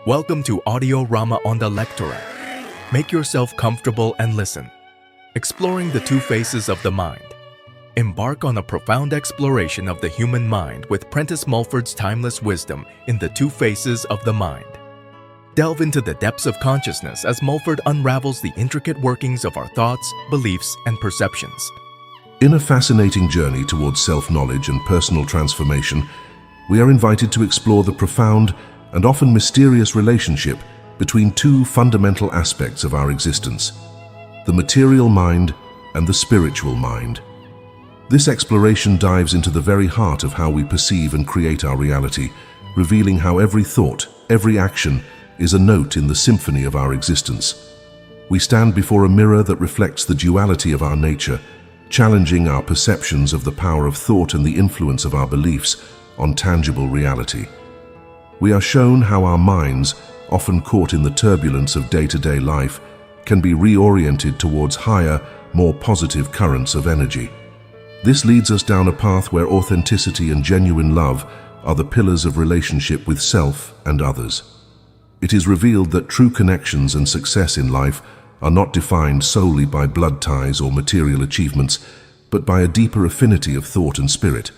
Welcome to Audiorama on the Lectora. Make yourself comfortable and listen. Exploring the two faces of the mind. Embark on a profound exploration of the human mind with Prentice Mulford's timeless wisdom in The Two Faces of the Mind. Delve into the depths of consciousness as Mulford unravels the intricate workings of our thoughts, beliefs, and perceptions. In a fascinating journey towards self-knowledge and personal transformation, we are invited to explore the profound and often mysterious relationship between two fundamental aspects of our existence, the material mind and the spiritual mind. This exploration dives into the very heart of how we perceive and create our reality, revealing how every thought, every action, is a note in the symphony of our existence. We stand before a mirror that reflects the duality of our nature, challenging our perceptions of the power of thought and the influence of our beliefs on tangible reality. We are shown how our minds, often caught in the turbulence of day-to-day life, can be reoriented towards higher, more positive currents of energy. This leads us down a path where authenticity and genuine love are the pillars of relationship with self and others. It is revealed that true connections and success in life are not defined solely by blood ties or material achievements, but by a deeper affinity of thought and spirit.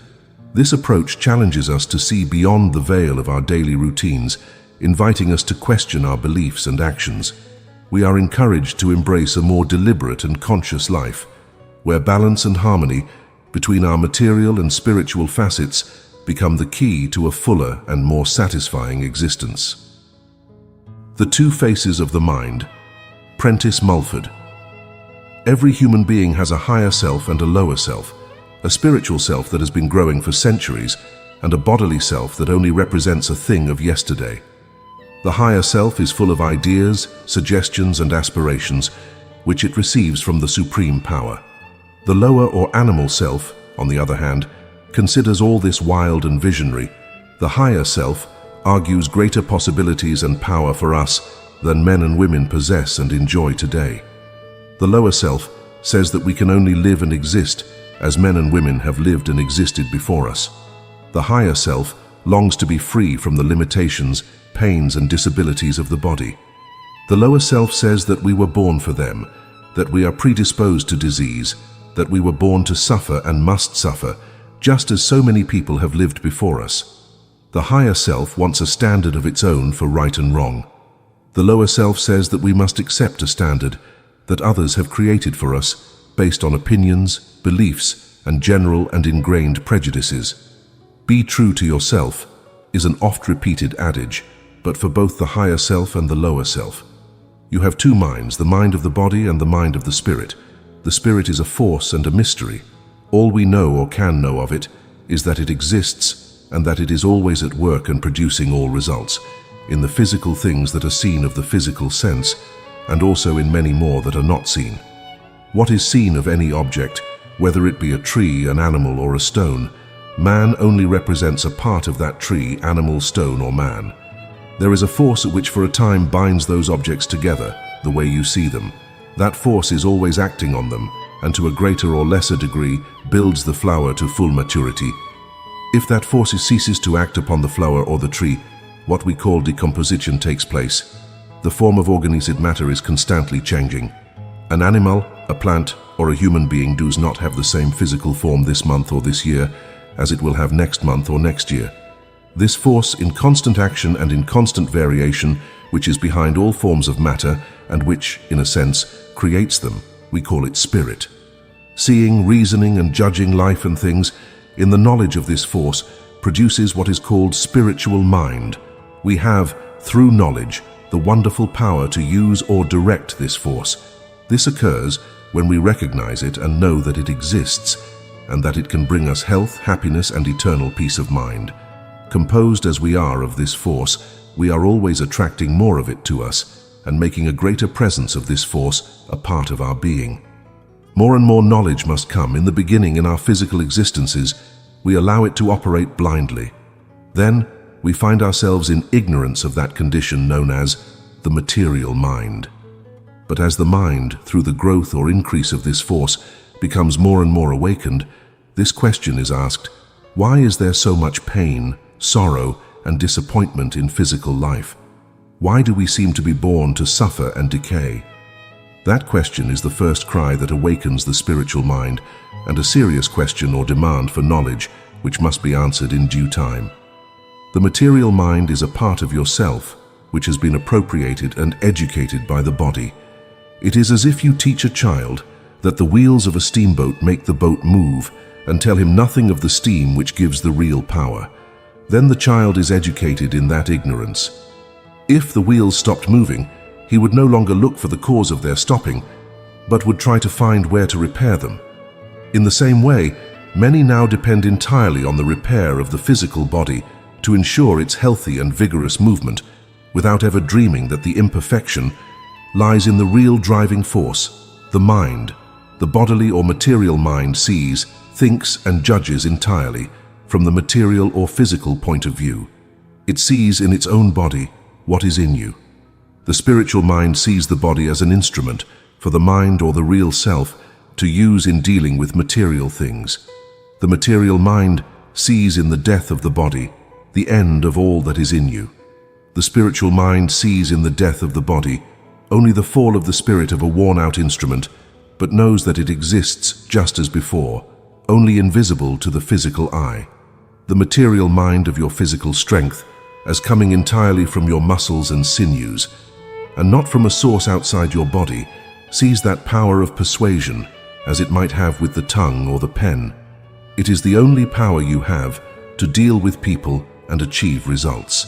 This approach challenges us to see beyond the veil of our daily routines, inviting us to question our beliefs and actions. We are encouraged to embrace a more deliberate and conscious life, where balance and harmony between our material and spiritual facets become the key to a fuller and more satisfying existence. The Two Faces of the Mind. Prentice Mulford. Every human being has a higher self and a lower self, a spiritual self that has been growing for centuries, and a bodily self that only represents a thing of yesterday. The higher self is full of ideas, suggestions, and aspirations, which it receives from the supreme power. The lower or animal self, on the other hand, considers all this wild and visionary. The higher self argues greater possibilities and power for us than men and women possess and enjoy today. The lower self says that we can only live and exist as men and women have lived and existed before us. The higher self longs to be free from the limitations, pains, and disabilities of the body. The lower self says that we were born for them, that we are predisposed to disease, that we were born to suffer and must suffer, just as so many people have lived before us. The higher self wants a standard of its own for right and wrong. The lower self says that we must accept a standard that others have created for us based on opinions, beliefs, and general and ingrained prejudices. Be true to yourself is an oft-repeated adage, but for both the higher self and the lower self. You have two minds, the mind of the body and the mind of the spirit. The spirit is a force and a mystery. All we know or can know of it is that it exists and that it is always at work and producing all results, in the physical things that are seen of the physical sense, and also in many more that are not seen. What is seen of any object, whether it be a tree, an animal, or a stone, man only represents a part of that tree, animal, stone, or man. There is a force which for a time binds those objects together, the way you see them. That force is always acting on them, and to a greater or lesser degree builds the flower to full maturity. If that force ceases to act upon the flower or the tree, what we call decomposition takes place. The form of organized matter is constantly changing. An animal, a plant, or a human being does not have the same physical form this month or this year as it will have next month or next year. This force in constant action and in constant variation, which is behind all forms of matter and which, in a sense, creates them, we call it spirit. Seeing, reasoning, and judging life and things in the knowledge of this force produces what is called spiritual mind. We have, through knowledge, the wonderful power to use or direct this force. This occurs when we recognize it and know that it exists, and that it can bring us health, happiness, and eternal peace of mind. Composed as we are of this force, we are always attracting more of it to us, and making a greater presence of this force a part of our being. More and more knowledge must come. In the beginning, in our physical existences, we allow it to operate blindly. Then, we find ourselves in ignorance of that condition known as the material mind. But as the mind, through the growth or increase of this force, becomes more and more awakened, this question is asked: why is there so much pain, sorrow, and disappointment in physical life? Why do we seem to be born to suffer and decay? That question is the first cry that awakens the spiritual mind, and a serious question or demand for knowledge which must be answered in due time. The material mind is a part of yourself which has been appropriated and educated by the body. It is as if you teach a child that the wheels of a steamboat make the boat move and tell him nothing of the steam which gives the real power. Then the child is educated in that ignorance. If the wheels stopped moving, he would no longer look for the cause of their stopping, but would try to find where to repair them. In the same way, many now depend entirely on the repair of the physical body to ensure its healthy and vigorous movement, without ever dreaming that the imperfection lies in the real driving force, the mind. The bodily or material mind sees, thinks and judges entirely from the material or physical point of view. It sees in its own body what is in you. The spiritual mind sees the body as an instrument for the mind or the real self to use in dealing with material things. The material mind sees in the death of the body the end of all that is in you. The spiritual mind sees in the death of the body only the fall of the spirit of a worn-out instrument, but knows that it exists just as before, only invisible to the physical eye. The material mind of your physical strength, as coming entirely from your muscles and sinews, and not from a source outside your body, sees that power of persuasion as it might have with the tongue or the pen. It is the only power you have to deal with people and achieve results.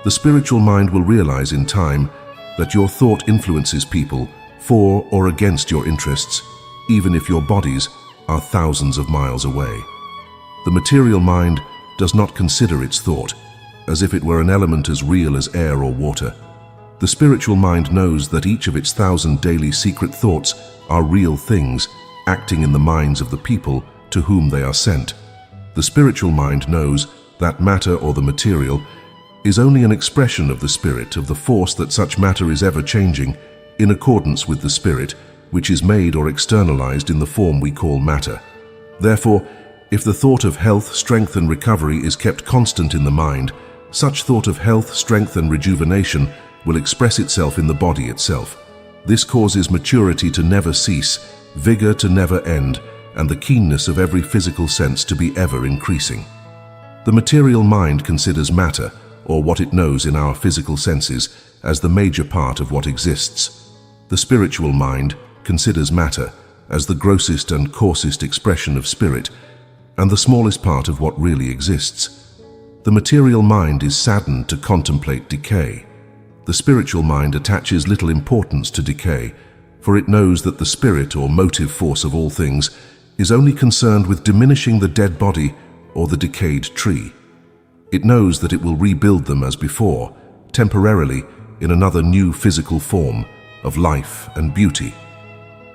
The spiritual mind will realize in time that your thought influences people for or against your interests, even if your bodies are thousands of miles away. The material mind does not consider its thought as if it were an element as real as air or water. The spiritual mind knows that each of its 1,000 daily secret thoughts are real things acting in the minds of the people to whom they are sent. The spiritual mind knows that matter or the material is only an expression of the spirit, of the force that such matter is ever changing in accordance with the spirit, which is made or externalized in the form we call matter. Therefore, if the thought of health, strength and recovery is kept constant in the mind, such thought of health, strength and rejuvenation will express itself in the body itself. This causes maturity to never cease, vigor to never end, and the keenness of every physical sense to be ever increasing. The material mind considers matter, or what it knows in our physical senses, as the major part of what exists. The spiritual mind considers matter as the grossest and coarsest expression of spirit, and the smallest part of what really exists. The material mind is saddened to contemplate decay. The spiritual mind attaches little importance to decay, for it knows that the spirit or motive force of all things is only concerned with diminishing the dead body or the decayed tree. It knows that it will rebuild them as before, temporarily in another new physical form of life and beauty.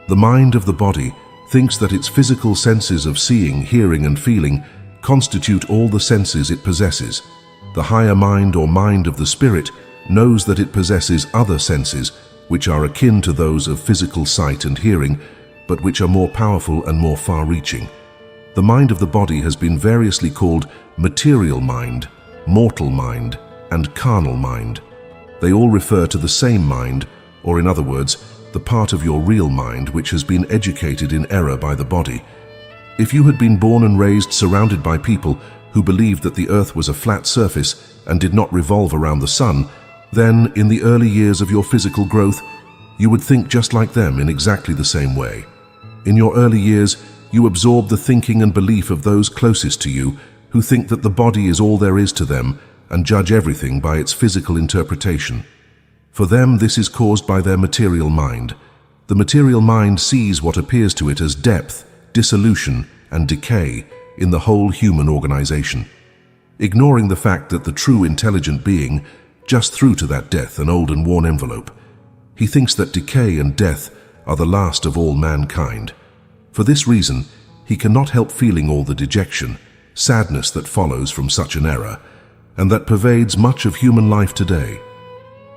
The mind of the body thinks that its physical senses of seeing, hearing and feeling constitute all the senses it possesses. The higher mind or mind of the spirit knows that it possesses other senses which are akin to those of physical sight and hearing, but which are more powerful and more far-reaching. The mind of the body has been variously called material mind, mortal mind, and carnal mind. They all refer to the same mind, or in other words, the part of your real mind which has been educated in error by the body. If you had been born and raised surrounded by people who believed that the earth was a flat surface and did not revolve around the sun, then in the early years of your physical growth, you would think just like them in exactly the same way. In your early years, you absorb the thinking and belief of those closest to you who think that the body is all there is to them and judge everything by its physical interpretation. For them, this is caused by their material mind. The material mind sees what appears to it as depth, dissolution, and decay in the whole human organization, ignoring the fact that the true intelligent being just threw to that death an old and worn envelope. He thinks that decay and death are the last of all mankind. For this reason, he cannot help feeling all the dejection, sadness that follows from such an error, and that pervades much of human life today.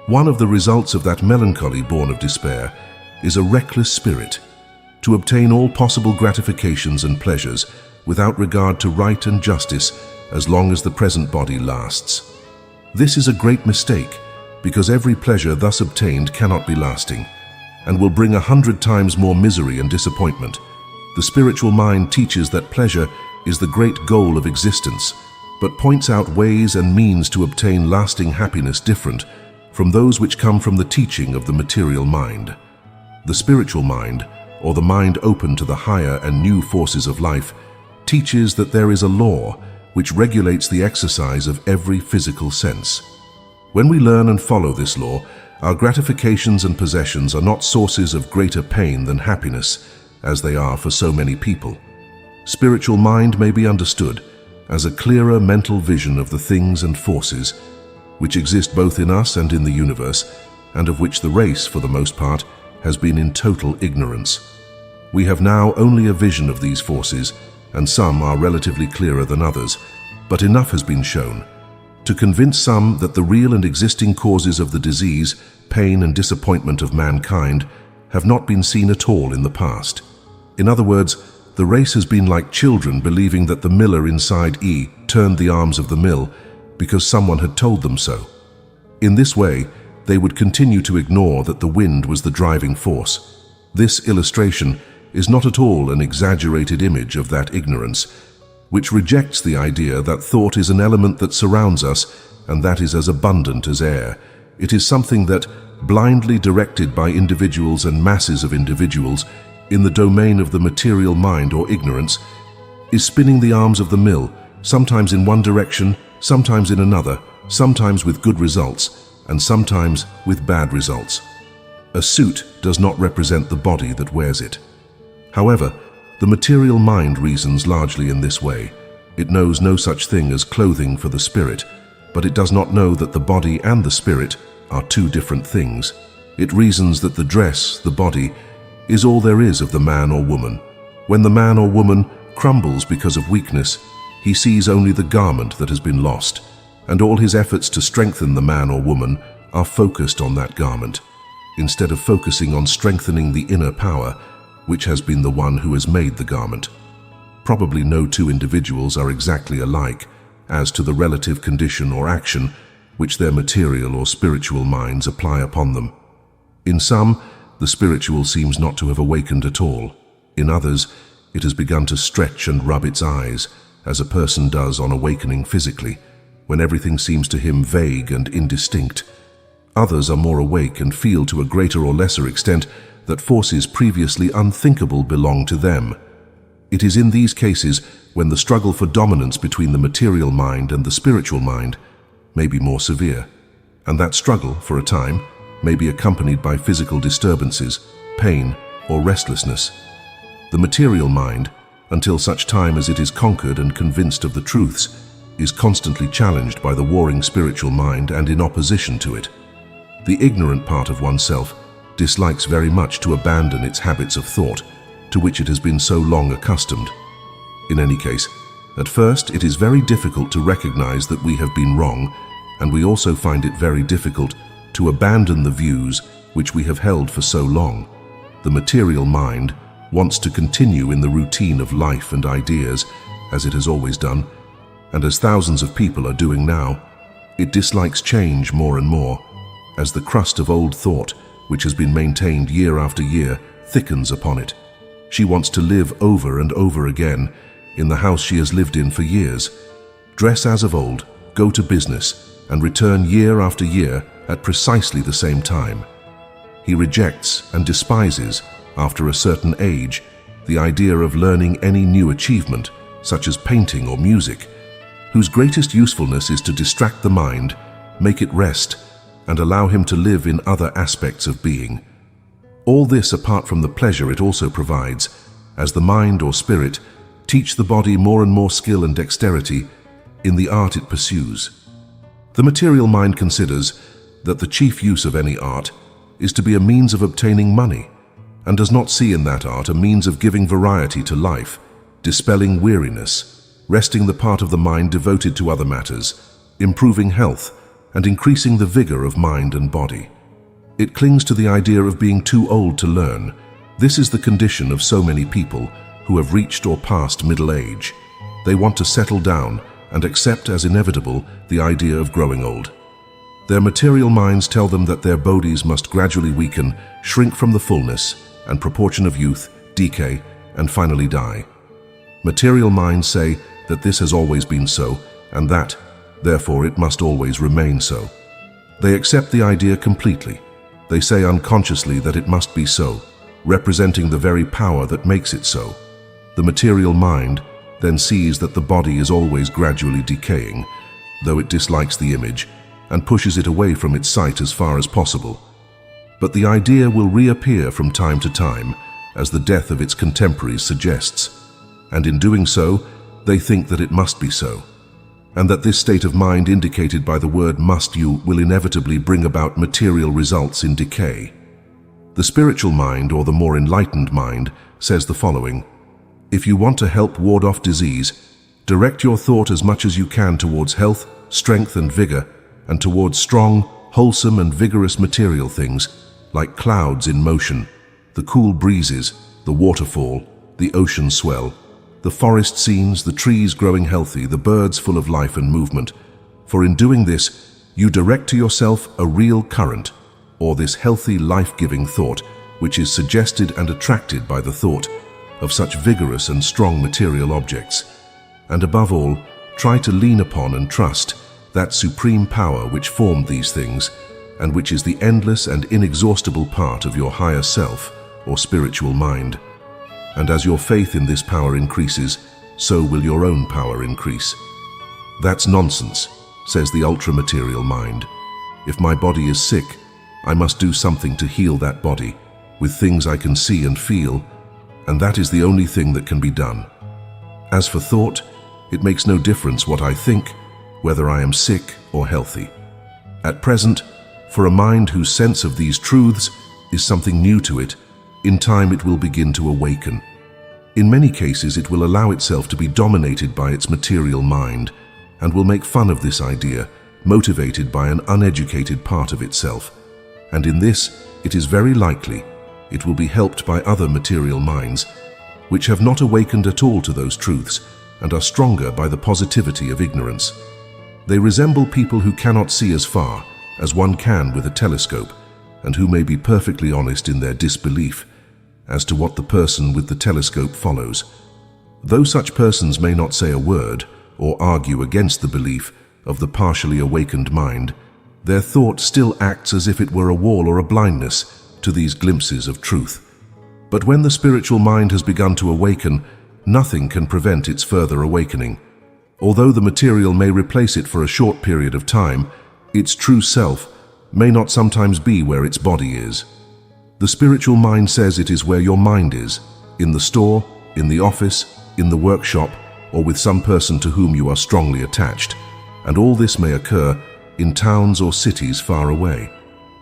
One of the results of that melancholy born of despair is a reckless spirit, to obtain all possible gratifications and pleasures without regard to right and justice as long as the present body lasts. This is a great mistake, because every pleasure thus obtained cannot be lasting, and will bring 100 times more misery and disappointment. The spiritual mind teaches that pleasure is the great goal of existence, but points out ways and means to obtain lasting happiness different from those which come from the teaching of the material mind. The spiritual mind, or the mind open to the higher and new forces of life, teaches that there is a law which regulates the exercise of every physical sense. When we learn and follow this law, our gratifications and possessions are not sources of greater pain than happiness, as they are for so many people. Spiritual mind may be understood as a clearer mental vision of the things and forces which exist both in us and in the universe, and of which the race, for the most part, has been in total ignorance. We have now only a vision of these forces, and some are relatively clearer than others, but enough has been shown to convince some that the real and existing causes of the disease, pain and disappointment of mankind have not been seen at all in the past. In other words, the race has been like children believing that the miller inside E turned the arms of the mill because someone had told them so. In this way, they would continue to ignore that the wind was the driving force. This illustration is not at all an exaggerated image of that ignorance, which rejects the idea that thought is an element that surrounds us and that is as abundant as air. It is something that, blindly directed by individuals and masses of individuals in the domain of the material mind or ignorance, is spinning the arms of the mill, sometimes in one direction, sometimes in another, sometimes with good results, and sometimes with bad results. A suit does not represent the body that wears it. However, the material mind reasons largely in this way. It knows no such thing as clothing for the spirit, but it does not know that the body and the spirit are two different things. It reasons that the dress, the body, is all there is of the man or woman. When the man or woman crumbles because of weakness, he sees only the garment that has been lost, and all his efforts to strengthen the man or woman are focused on that garment, instead of focusing on strengthening the inner power, which has been the one who has made the garment. Probably no two individuals are exactly alike as to the relative condition or action which their material or spiritual minds apply upon them. In some, the spiritual seems not to have awakened at all. In others, it has begun to stretch and rub its eyes, as a person does on awakening physically, when everything seems to him vague and indistinct. Others are more awake and feel to a greater or lesser extent that forces previously unthinkable belong to them. It is in these cases when the struggle for dominance between the material mind and the spiritual mind may be more severe, and that struggle, for a time, may be accompanied by physical disturbances, pain, or restlessness. The material mind, until such time as it is conquered and convinced of the truths, is constantly challenged by the warring spiritual mind and in opposition to it. The ignorant part of oneself dislikes very much to abandon its habits of thought, to which it has been so long accustomed. In any case, at first it is very difficult to recognize that we have been wrong, and we also find it very difficult to abandon the views which we have held for so long. The material mind wants to continue in the routine of life and ideas, as it has always done, and as thousands of people are doing now. It dislikes change more and more, as the crust of old thought, which has been maintained year after year, thickens upon it. She wants to live over and over again in the house she has lived in for years, dress as of old, go to business, and return year after year at precisely the same time. He rejects and despises, after a certain age, the idea of learning any new achievement, such as painting or music, whose greatest usefulness is to distract the mind, make it rest, and allow him to live in other aspects of being. All this apart from the pleasure it also provides, as the mind or spirit teach the body more and more skill and dexterity in the art it pursues. The material mind considers that the chief use of any art is to be a means of obtaining money, and does not see in that art a means of giving variety to life, dispelling weariness, resting the part of the mind devoted to other matters, improving health, and increasing the vigor of mind and body. It clings to the idea of being too old to learn. This is the condition of so many people who have reached or passed middle age. They want to settle down and accept as inevitable the idea of growing old. Their material minds tell them that their bodies must gradually weaken, shrink from the fullness and proportion of youth, decay, and finally die. Material minds say that this has always been so, and that, therefore, it must always remain so. They accept the idea completely. They say unconsciously that it must be so, representing the very power that makes it so. The material mind then sees that the body is always gradually decaying, though it dislikes the image, and pushes it away from its sight as far as possible. But the idea will reappear from time to time, as the death of its contemporaries suggests, and in doing so, they think that it must be so, and that this state of mind indicated by the word must you will inevitably bring about material results in decay. The spiritual mind, or the more enlightened mind, says the following: if you want to help ward off disease, direct your thought as much as you can towards health, strength, and vigor, and towards strong, wholesome, and vigorous material things, like clouds in motion, the cool breezes, the waterfall, the ocean swell, the forest scenes, the trees growing healthy, the birds full of life and movement. For in doing this, you direct to yourself a real current, or this healthy, life-giving thought, which is suggested and attracted by the thought of such vigorous and strong material objects. And above all, try to lean upon and trust that supreme power which formed these things, and which is the endless and inexhaustible part of your higher self, or spiritual mind. And as your faith in this power increases, so will your own power increase. That's nonsense, says the ultra-material mind. If my body is sick, I must do something to heal that body, with things I can see and feel, and that is the only thing that can be done. As for thought, it makes no difference what I think, whether I am sick or healthy. At present, for a mind whose sense of these truths is something new to it, in time it will begin to awaken. In many cases it will allow itself to be dominated by its material mind, and will make fun of this idea, motivated by an uneducated part of itself. And in this, it is very likely, it will be helped by other material minds, which have not awakened at all to those truths, and are stronger by the positivity of ignorance. They resemble people who cannot see as far as one can with a telescope, and who may be perfectly honest in their disbelief as to what the person with the telescope follows. Though such persons may not say a word or argue against the belief of the partially awakened mind, their thought still acts as if it were a wall or a blindness to these glimpses of truth. But when the spiritual mind has begun to awaken, nothing can prevent its further awakening. Although the material may replace it for a short period of time, its true self may not sometimes be where its body is. The spiritual mind says it is where your mind is, in the store, in the office, in the workshop, or with some person to whom you are strongly attached, and all this may occur in towns or cities far away,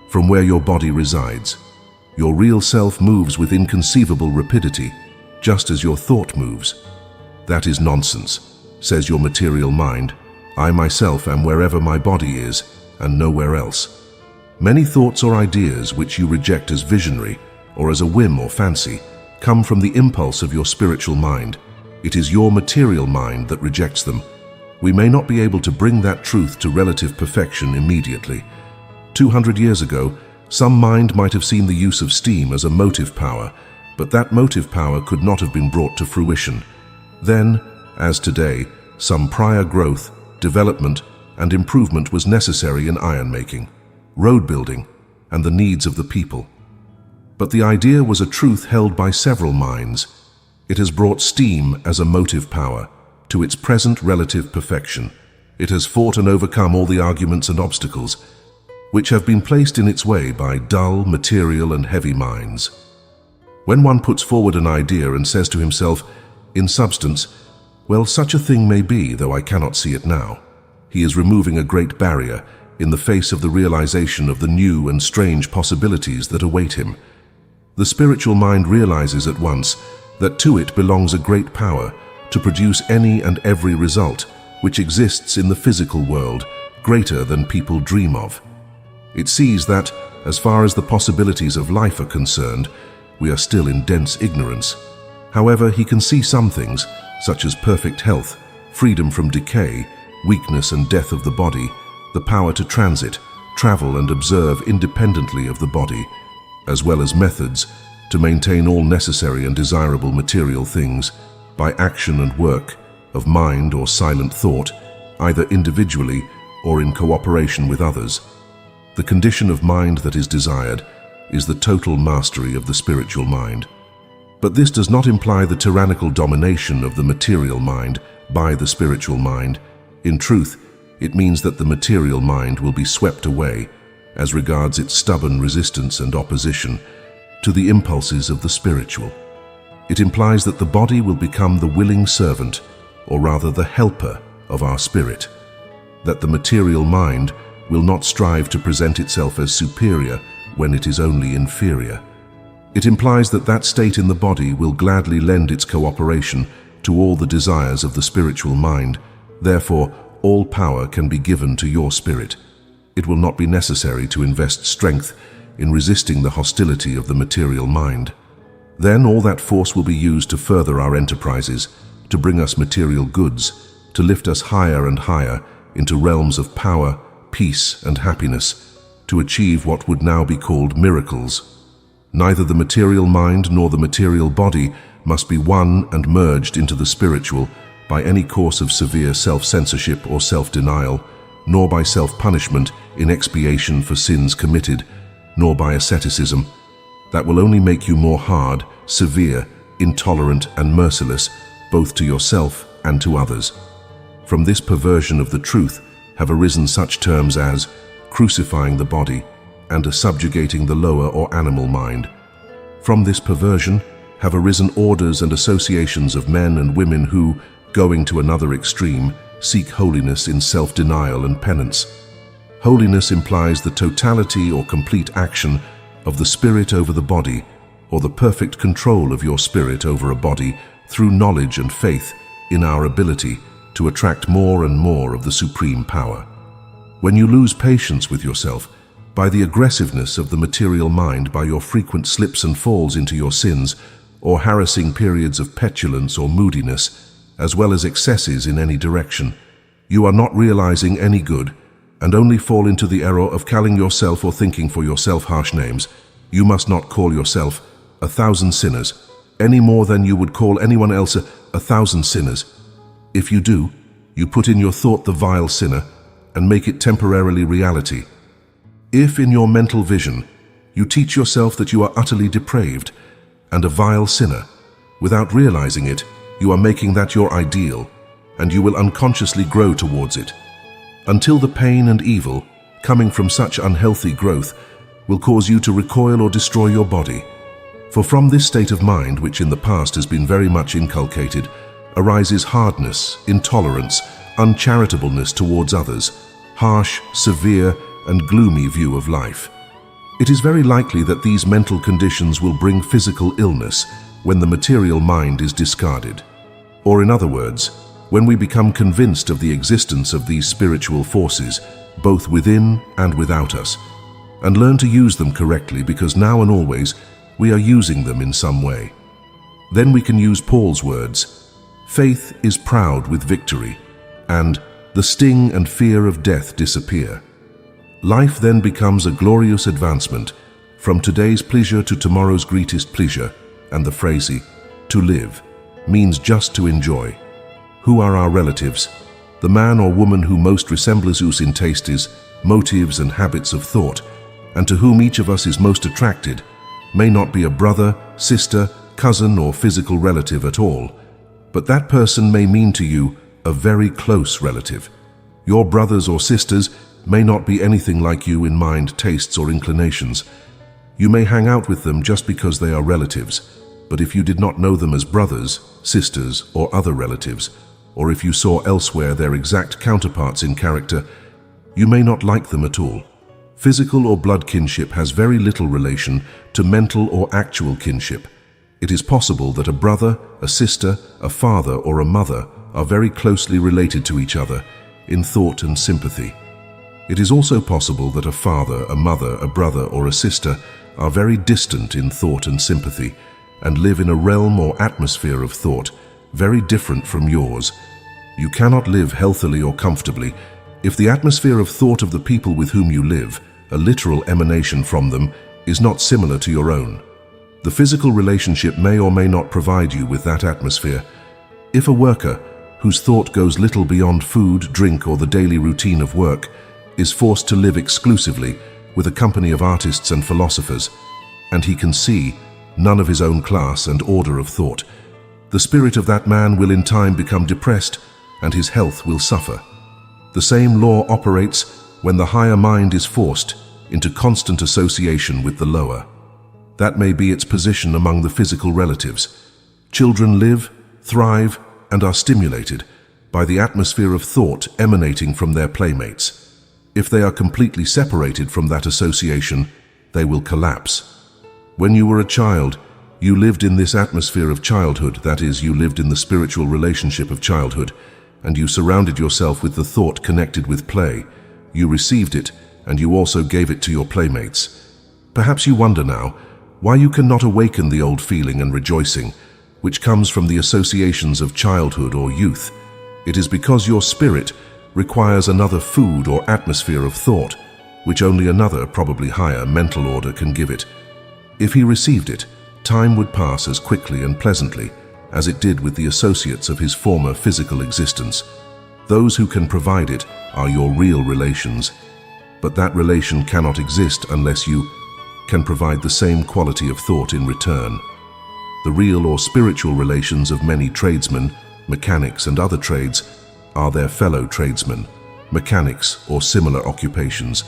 from where your body resides. Your real self moves with inconceivable rapidity, just as your thought moves. That is nonsense, says your material mind. I myself am wherever my body is, and nowhere else. Many thoughts or ideas which you reject as visionary, or as a whim or fancy, come from the impulse of your spiritual mind. It is your material mind that rejects them. We may not be able to bring that truth to relative perfection immediately. 200 years ago, some mind might have seen the use of steam as a motive power, but that motive power could not have been brought to fruition. Then, as today, some prior growth, development, and improvement was necessary in iron-making, road building, and the needs of the people. But the idea was a truth held by several minds. It has brought steam as a motive power to its present relative perfection. It has fought and overcome all the arguments and obstacles which have been placed in its way by dull, material, and heavy minds. When one puts forward an idea and says to himself, in substance, well, such a thing may be, though I cannot see it now, he is removing a great barrier in the face of the realization of the new and strange possibilities that await him. The spiritual mind realizes at once that to it belongs a great power to produce any and every result which exists in the physical world, greater than people dream of. It sees that, as far as the possibilities of life are concerned, we are still in dense ignorance. However, he can see some things, such as perfect health, freedom from decay, weakness and death of the body, the power to transit, travel and observe independently of the body, as well as methods to maintain all necessary and desirable material things by action and work of mind or silent thought, either individually or in cooperation with others. The condition of mind that is desired is the total mastery of the spiritual mind. But this does not imply the tyrannical domination of the material mind by the spiritual mind. In truth, it means that the material mind will be swept away as regards its stubborn resistance and opposition to the impulses of the spiritual. It implies that the body will become the willing servant, or rather the helper, of our spirit, that the material mind will not strive to present itself as superior when it is only inferior. It implies that that state in the body will gladly lend its cooperation to all the desires of the spiritual mind. Therefore, all power can be given to your spirit. It will not be necessary to invest strength in resisting the hostility of the material mind. Then all that force will be used to further our enterprises, to bring us material goods, to lift us higher and higher into realms of power, peace, and happiness, to achieve what would now be called miracles. Neither the material mind nor the material body must be won and merged into the spiritual by any course of severe self-censorship or self-denial, nor by self-punishment in expiation for sins committed, nor by asceticism. That will only make you more hard, severe, intolerant, and merciless, both to yourself and to others. From this perversion of the truth have arisen such terms as crucifying the body and subjugating the lower or animal mind. From this perversion have arisen orders and associations of men and women who, going to another extreme, seek holiness in self-denial and penance. Holiness implies the totality or complete action of the spirit over the body, or the perfect control of your spirit over a body through knowledge and faith in our ability to attract more and more of the supreme power. When you lose patience with yourself, by the aggressiveness of the material mind, by your frequent slips and falls into your sins, or harassing periods of petulance or moodiness, as well as excesses in any direction, you are not realizing any good, and only fall into the error of calling yourself or thinking for yourself harsh names. You must not call yourself 1,000 sinners, any more than you would call anyone else 1,000 sinners. If you do, you put in your thought the vile sinner and make it temporarily reality. If in your mental vision you teach yourself that you are utterly depraved and a vile sinner, without realizing it, you are making that your ideal, and you will unconsciously grow towards it, until the pain and evil coming from such unhealthy growth will cause you to recoil or destroy your body. For from this state of mind, which in the past has been very much inculcated, arises hardness, intolerance, uncharitableness towards others, harsh, severe, and gloomy view of life. It is very likely that these mental conditions will bring physical illness when the material mind is discarded. Or in other words, when we become convinced of the existence of these spiritual forces, both within and without us, and learn to use them correctly, because now and always we are using them in some way. Then we can use Paul's words, "Faith is proud with victory," and "the sting and fear of death disappear." Life then becomes a glorious advancement from today's pleasure to tomorrow's greatest pleasure, and the phrase, "to live," means just to enjoy. Who are our relatives? The man or woman who most resembles us in tastes, motives, and habits of thought, and to whom each of us is most attracted, may not be a brother, sister, cousin, or physical relative at all, but that person may mean to you a very close relative. Your brothers or sisters may not be anything like you in mind, tastes, or inclinations. You may hang out with them just because they are relatives, but if you did not know them as brothers, sisters, or other relatives, or if you saw elsewhere their exact counterparts in character, you may not like them at all. Physical or blood kinship has very little relation to mental or actual kinship. It is possible that a brother, a sister, a father, or a mother are very closely related to each other in thought and sympathy. It is also possible that a father, a mother, a brother, or a sister are very distant in thought and sympathy, and live in a realm or atmosphere of thought very different from yours. You cannot live healthily or comfortably if the atmosphere of thought of the people with whom you live a literal emanation from them, is not similar to your own. The physical relationship may or may not provide you with that atmosphere. If a worker, whose thought goes little beyond food, drink, or the daily routine of work, is forced to live exclusively with a company of artists and philosophers, and he can see none of his own class and order of thought, the spirit of that man will in time become depressed and his health will suffer. The same law operates when the higher mind is forced into constant association with the lower. That may be its position among the physical relatives. Children live, thrive, and are stimulated by the atmosphere of thought emanating from their playmates. If they are completely separated from that association, they will collapse. When you were a child, you lived in this atmosphere of childhood, that is, you lived in the spiritual relationship of childhood, and you surrounded yourself with the thought connected with play. You received it, and you also gave it to your playmates. Perhaps you wonder now why you cannot awaken the old feeling and rejoicing, which comes from the associations of childhood or youth. It is because your spirit requires another food or atmosphere of thought, which only another, probably higher, mental order can give it. If he received it, time would pass as quickly and pleasantly as it did with the associates of his former physical existence. Those who can provide it are your real relations, but that relation cannot exist unless you can provide the same quality of thought in return. The real or spiritual relations of many tradesmen, mechanics, and other trades are their fellow tradesmen, mechanics, or similar occupations.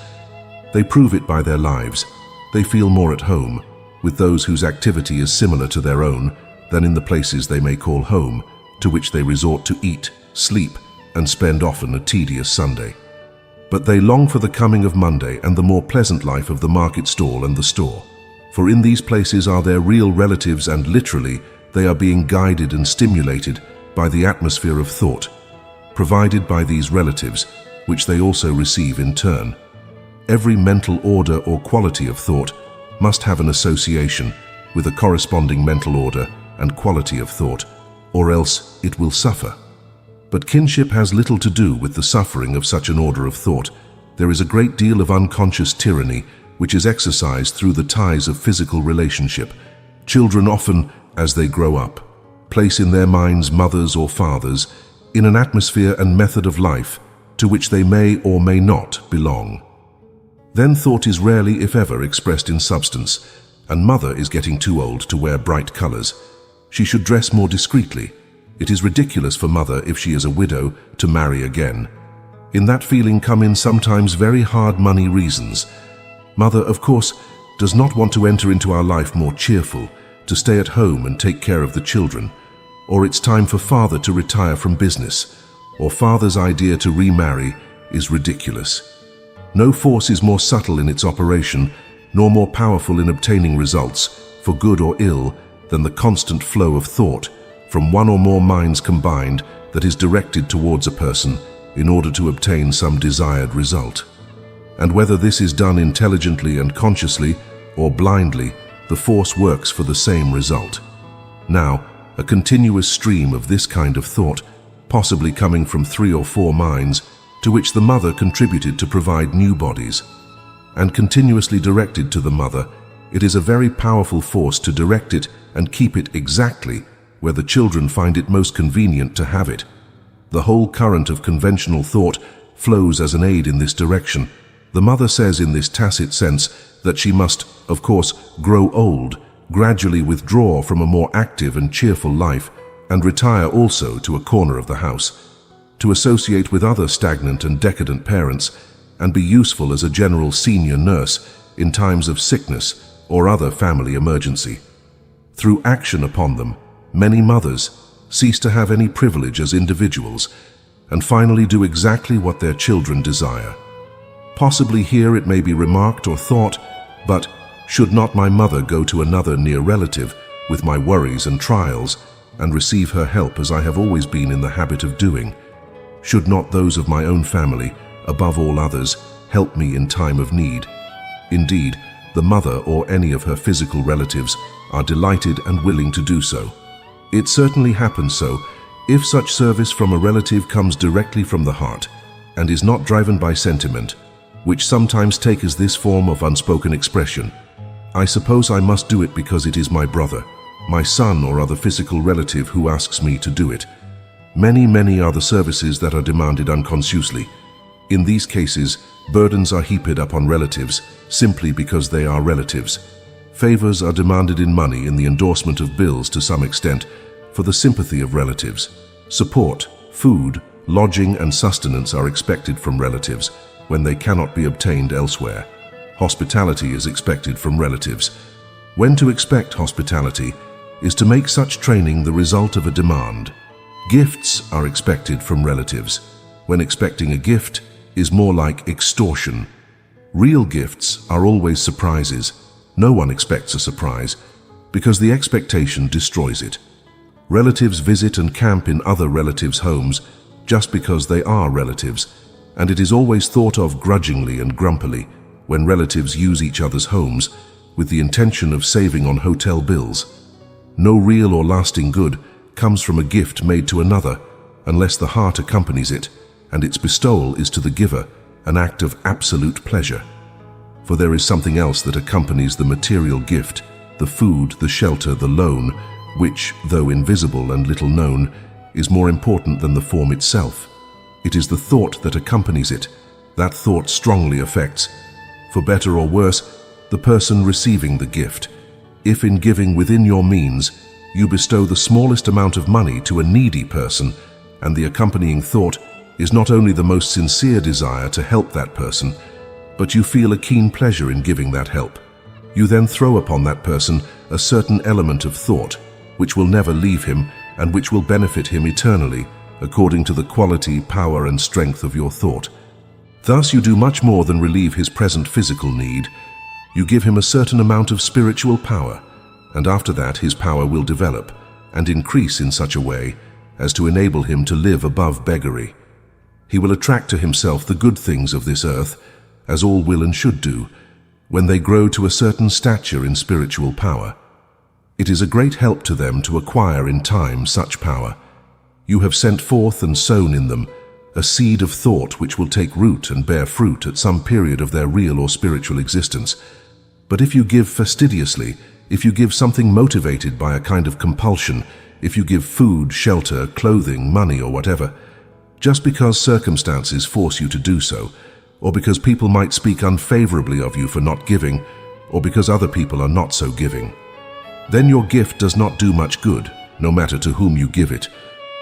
They prove it by their lives. They feel more at home with those whose activity is similar to their own than in the places they may call home, to which they resort to eat, sleep, and spend often a tedious Sunday. But they long for the coming of Monday and the more pleasant life of the market stall and the store. For in these places are their real relatives, and literally they are being guided and stimulated by the atmosphere of thought, provided by these relatives, which they also receive in turn. Every mental order or quality of thought must have an association with a corresponding mental order and quality of thought, or else it will suffer. But kinship has little to do with the suffering of such an order of thought. There is a great deal of unconscious tyranny which is exercised through the ties of physical relationship. Children often, as they grow up, place in their minds mothers or fathers in an atmosphere and method of life to which they may or may not belong. Then thought is rarely, if ever, expressed in substance, and mother is getting too old to wear bright colors. She should dress more discreetly. It is ridiculous for mother, if she is a widow, to marry again. In that feeling come in sometimes very hard money reasons. Mother, of course, does not want to enter into our life more cheerful, to stay at home and take care of the children, or it's time for father to retire from business, or father's idea to remarry is ridiculous. No force is more subtle in its operation, nor more powerful in obtaining results, for good or ill, than the constant flow of thought from one or more minds combined that is directed towards a person in order to obtain some desired result. And whether this is done intelligently and consciously or blindly, the force works for the same result. Now, a continuous stream of this kind of thought, possibly coming from 3 or 4 minds, to which the mother contributed to provide new bodies, and continuously directed to the mother, it is a very powerful force to direct it and keep it exactly where the children find it most convenient to have it. The whole current of conventional thought flows as an aid in this direction. The mother says in this tacit sense that she must, of course, grow old, gradually withdraw from a more active and cheerful life, and retire also to a corner of the house, to associate with other stagnant and decadent parents, and be useful as a general senior nurse in times of sickness or other family emergency. Through action upon them, many mothers cease to have any privilege as individuals and finally do exactly what their children desire. Possibly here it may be remarked or thought, but should not my mother go to another near relative with my worries and trials and receive her help as I have always been in the habit of doing? Should not those of my own family, above all others, help me in time of need? Indeed, the mother or any of her physical relatives are delighted and willing to do so. It certainly happens so if such service from a relative comes directly from the heart and is not driven by sentiment. which sometimes take as this form of unspoken expression. I suppose I must do it because it is my brother, my son or other physical relative who asks me to do it. Many are the services that are demanded unconsciously. In these cases, burdens are heaped upon relatives simply because they are relatives. Favors are demanded in money, in the endorsement of bills to some extent, for the sympathy of relatives. Support, food, lodging and sustenance are expected from relatives when they cannot be obtained elsewhere. Hospitality is expected from relatives. When to expect hospitality is to make such training the result of a demand. Gifts are expected from relatives. When expecting a gift is more like extortion. Real gifts are always surprises. No one expects a surprise because the expectation destroys it. Relatives visit and camp in other relatives' homes just because they are relatives, and it is always thought of grudgingly and grumpily when relatives use each other's homes with the intention of saving on hotel bills. No real or lasting good comes from a gift made to another unless the heart accompanies it, and its bestowal is to the giver an act of absolute pleasure. For there is something else that accompanies the material gift, the food, the shelter, the loan, which, though invisible and little known, is more important than the form itself. It is the thought that accompanies it. That thought strongly affects, for better or worse, the person receiving the gift. If in giving within your means, you bestow the smallest amount of money to a needy person, and the accompanying thought is not only the most sincere desire to help that person, but you feel a keen pleasure in giving that help, you then throw upon that person a certain element of thought, which will never leave him and which will benefit him eternally, according to the quality, power, and strength of your thought. Thus you do much more than relieve his present physical need. You give him a certain amount of spiritual power, and after that his power will develop and increase in such a way as to enable him to live above beggary. He will attract to himself the good things of this earth, as all will and should do, when they grow to a certain stature in spiritual power. It is a great help to them to acquire in time such power. You have sent forth and sown in them a seed of thought which will take root and bear fruit at some period of their real or spiritual existence. But if you give fastidiously, if you give something motivated by a kind of compulsion, if you give food, shelter, clothing, money, or whatever, just because circumstances force you to do so, or because people might speak unfavorably of you for not giving, or because other people are not so giving, then your gift does not do much good, no matter to whom you give it,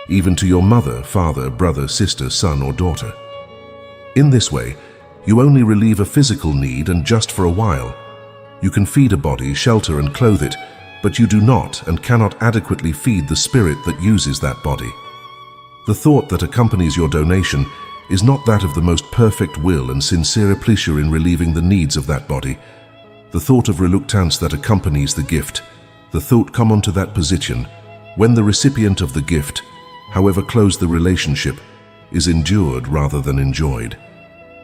even to your mother, father, brother, sister, son, or daughter. In this way, you only relieve a physical need, and just for a while. You can feed a body, shelter and clothe it, but you do not and cannot adequately feed the spirit that uses that body. The thought that accompanies your donation is not that of the most perfect will and sincere pleasure in relieving the needs of that body. The thought of reluctance that accompanies the gift, the thought come onto that position when the recipient of the gift, however close the relationship, is endured rather than enjoyed.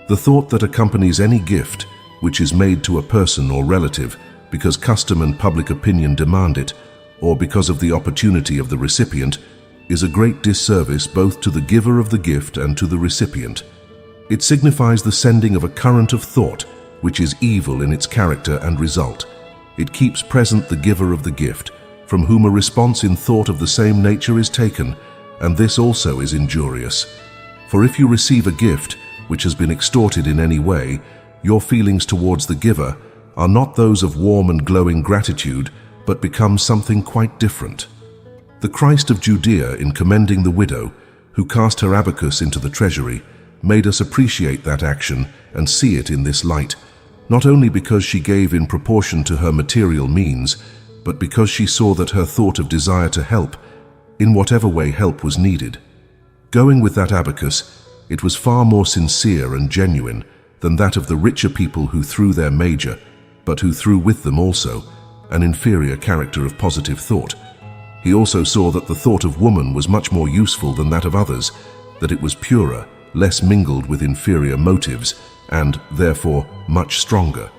The thought that accompanies any gift which is made to a person or relative because custom and public opinion demand it, or because of the opportunity of the recipient, is a great disservice both to the giver of the gift and to the recipient. It signifies the sending of a current of thought which is evil in its character and result. It keeps present the giver of the gift, from whom a response in thought of the same nature is taken, and this also is injurious. For if you receive a gift which has been extorted in any way, your feelings towards the giver are not those of warm and glowing gratitude, but become something quite different. The Christ of Judea, in commending the widow, who cast her abacus into the treasury, made us appreciate that action and see it in this light, not only because she gave in proportion to her material means, but because she saw that her thought of desire to help, in whatever way help was needed. Going with that abacus, it was far more sincere and genuine than that of the richer people who threw their major, but who threw with them also an inferior character of positive thought. He also saw that the thought of woman was much more useful than that of others, that it was purer, less mingled with inferior motives, and, therefore, much stronger.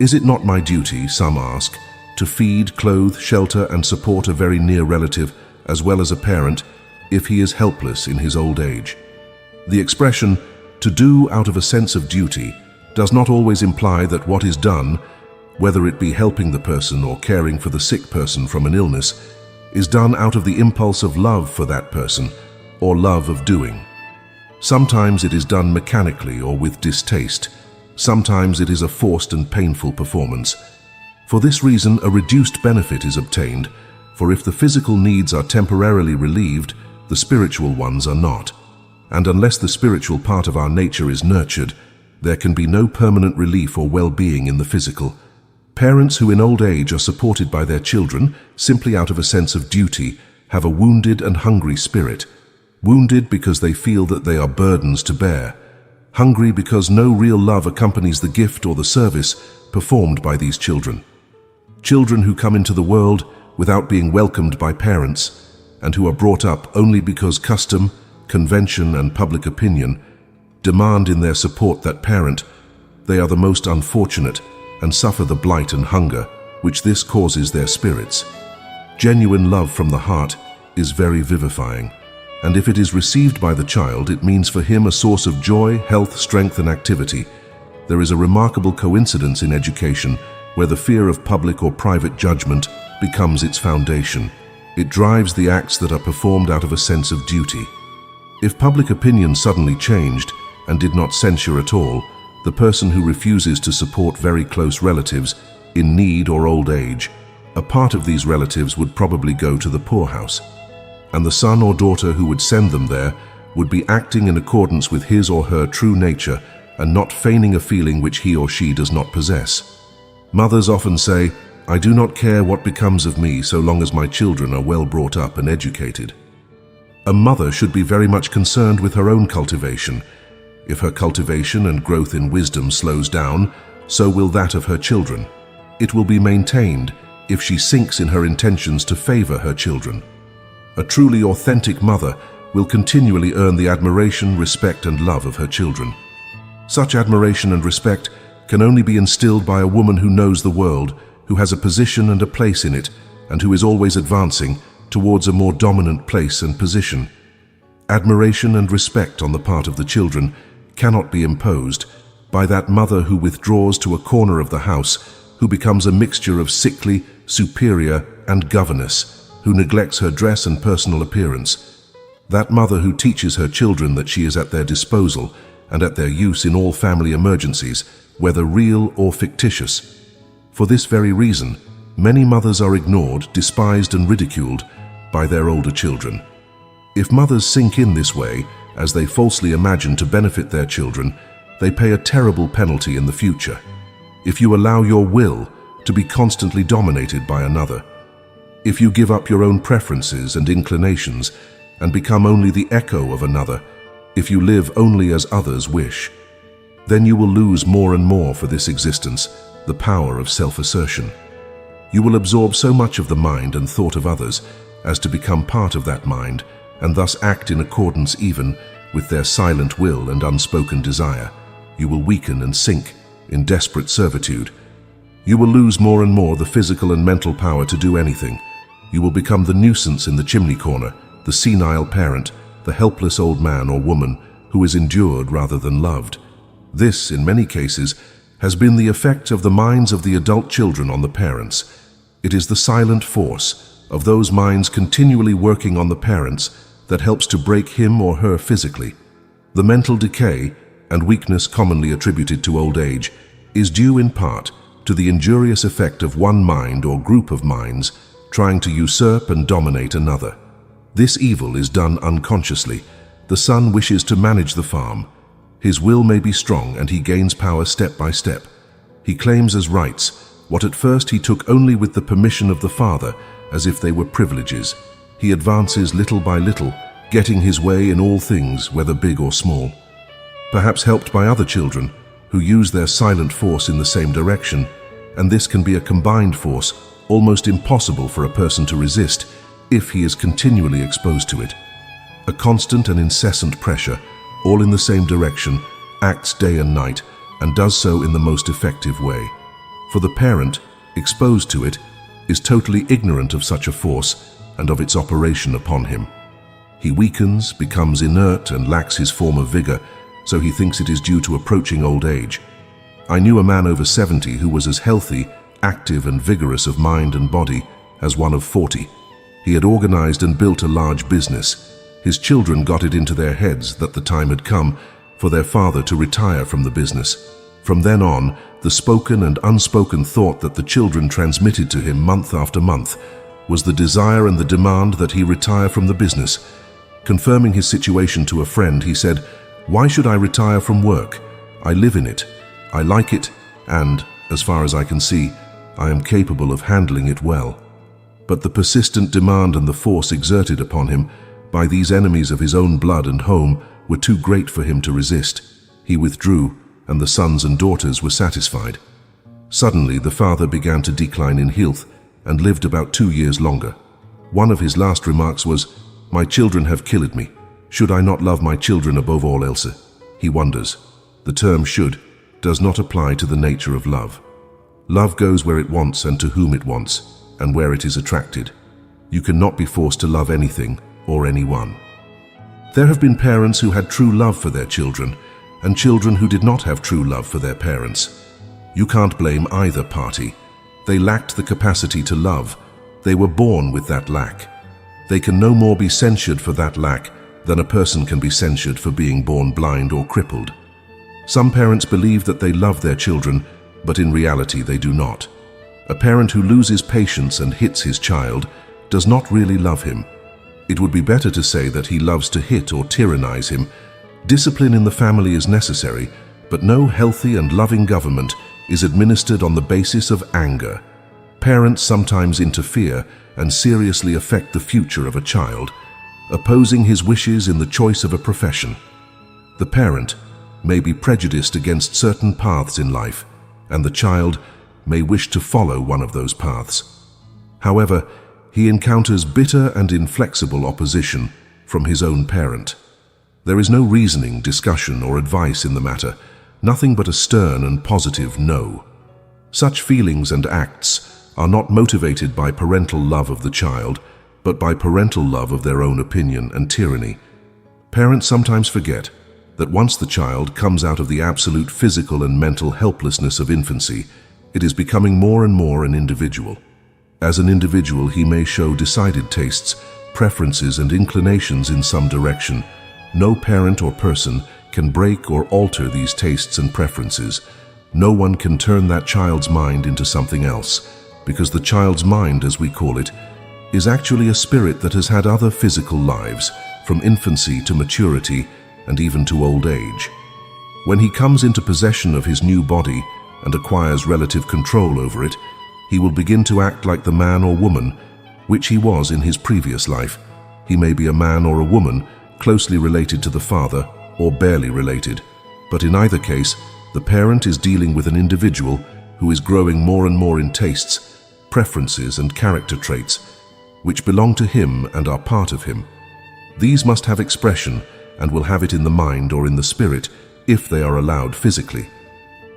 Is it not my duty, some ask, to feed, clothe, shelter, and support a very near relative, as well as a parent, if he is helpless in his old age? The expression, to do out of a sense of duty, does not always imply that what is done, whether it be helping the person or caring for the sick person from an illness, is done out of the impulse of love for that person or love of doing. Sometimes it is done mechanically or with distaste. Sometimes it is a forced and painful performance. For this reason, a reduced benefit is obtained, for if the physical needs are temporarily relieved, the spiritual ones are not. And unless the spiritual part of our nature is nurtured, there can be no permanent relief or well-being in the physical. Parents who in old age are supported by their children simply out of a sense of duty have a wounded and hungry spirit. Wounded because they feel that they are burdens to bear. Hungry because no real love accompanies the gift or the service performed by these children. Children who come into the world without being welcomed by parents and who are brought up only because custom, convention, and public opinion demand in their support that parent, they are the most unfortunate and suffer the blight and hunger which this causes their spirits. Genuine love from the heart is very vivifying, and if it is received by the child, it means for him a source of joy, health, strength, and activity. There is a remarkable coincidence in education where the fear of public or private judgment becomes its foundation. It drives the acts that are performed out of a sense of duty. If public opinion suddenly changed and did not censure at all, the person who refuses to support very close relatives in need or old age, a part of these relatives would probably go to the poorhouse, and the son or daughter who would send them there would be acting in accordance with his or her true nature and not feigning a feeling which he or she does not possess. Mothers often say, "I do not care what becomes of me so long as my children are well brought up and educated." A mother should be very much concerned with her own cultivation. If her cultivation and growth in wisdom slows down, so will that of her children. It will be maintained if she sinks in her intentions to favor her children. A truly authentic mother will continually earn the admiration, respect, and love of her children. Such admiration and respect can only be instilled by a woman who knows the world, who has a position and a place in it, and who is always advancing towards a more dominant place and position. Admiration and respect on the part of the children cannot be imposed by that mother who withdraws to a corner of the house, who becomes a mixture of sickly, superior, and governess, who neglects her dress and personal appearance. That mother who teaches her children that she is at their disposal and at their use in all family emergencies, whether real or fictitious. For this very reason, many mothers are ignored, despised, and ridiculed by their older children. If mothers sink in this way, as they falsely imagine to benefit their children, they pay a terrible penalty in the future. If you allow your will to be constantly dominated by another, if you give up your own preferences and inclinations and become only the echo of another, if you live only as others wish, then you will lose more and more for this existence the power of self-assertion. You will absorb so much of the mind and thought of others as to become part of that mind and thus act in accordance even with their silent will and unspoken desire. You will weaken and sink in desperate servitude. You will lose more and more the physical and mental power to do anything. You will become the nuisance in the chimney corner, the senile parent, the helpless old man or woman who is endured rather than loved. This, in many cases, has been the effect of the minds of the adult children on the parents. It is the silent force of those minds continually working on the parents that helps to break him or her physically. The mental decay and weakness commonly attributed to old age is due in part to the injurious effect of one mind or group of minds trying to usurp and dominate another. This evil is done unconsciously. The son wishes to manage the farm. His will may be strong and he gains power step by step. He claims as rights what at first he took only with the permission of the father, as if they were privileges. He advances little by little, getting his way in all things, whether big or small. Perhaps helped by other children who use their silent force in the same direction, and this can be a combined force almost impossible for a person to resist if he is continually exposed to it. A constant and incessant pressure, all in the same direction, acts day and night, and does so in the most effective way. For the parent, exposed to it, is totally ignorant of such a force and of its operation upon him. He weakens, becomes inert, and lacks his former vigor, so he thinks it is due to approaching old age. I knew a man over 70 who was as healthy, active and vigorous of mind and body as one of 40. He had organized and built a large business. His children got it into their heads that the time had come for their father to retire from the business. From then on, the spoken and unspoken thought that the children transmitted to him month after month was the desire and the demand that he retire from the business. Confirming his situation to a friend, he said, "Why should I retire from work? I live in it. I like it, and, as far as I can see, I am capable of handling it well." But the persistent demand and the force exerted upon him by these enemies of his own blood and home were too great for him to resist. He withdrew, and the sons and daughters were satisfied. Suddenly, the father began to decline in health and lived about 2 years longer. One of his last remarks was, "My children have killed me. Should I not love my children above all else?" He wonders. The term should does not apply to the nature of love. Love goes where it wants and to whom it wants, and where it is attracted. You cannot be forced to love anything or anyone. There have been parents who had true love for their children, and children who did not have true love for their parents. You can't blame either party. They lacked the capacity to love. They were born with that lack. They can no more be censured for that lack than a person can be censured for being born blind or crippled. Some parents believe that they love their children, but in reality they do not. A parent who loses patience and hits his child does not really love him. It would be better to say that he loves to hit or tyrannize him. Discipline in the family is necessary, but no healthy and loving government is administered on the basis of anger. Parents sometimes interfere and seriously affect the future of a child, opposing his wishes in the choice of a profession. The parent may be prejudiced against certain paths in life, and the child may wish to follow one of those paths. However, he encounters bitter and inflexible opposition from his own parent. There is no reasoning, discussion, or advice in the matter, nothing but a stern and positive no. Such feelings and acts are not motivated by parental love of the child, but by parental love of their own opinion and tyranny. Parents sometimes forget that once the child comes out of the absolute physical and mental helplessness of infancy, it is becoming more and more an individual. As an individual, he may show decided tastes, preferences, and inclinations in some direction. No parent or person can break or alter these tastes and preferences. No one can turn that child's mind into something else, because the child's mind, as we call it, is actually a spirit that has had other physical lives, from infancy to maturity and even to old age. When he comes into possession of his new body and acquires relative control over it, he will begin to act like the man or woman which he was in his previous life. He may be a man or a woman closely related to the father or barely related, but in either case, the parent is dealing with an individual who is growing more and more in tastes, preferences, and character traits which belong to him and are part of him. These must have expression and will have it in the mind or in the spirit if they are allowed physically.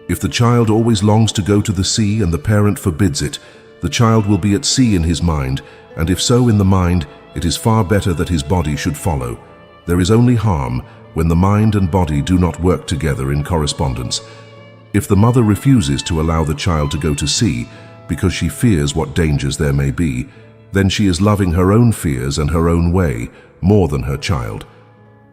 If the child always longs to go to the sea and the parent forbids it, the child will be at sea in his mind, and if so in the mind, it is far better that his body should follow. There is only harm when the mind and body do not work together in correspondence. If the mother refuses to allow the child to go to sea because she fears what dangers there may be, then she is loving her own fears and her own way more than her child.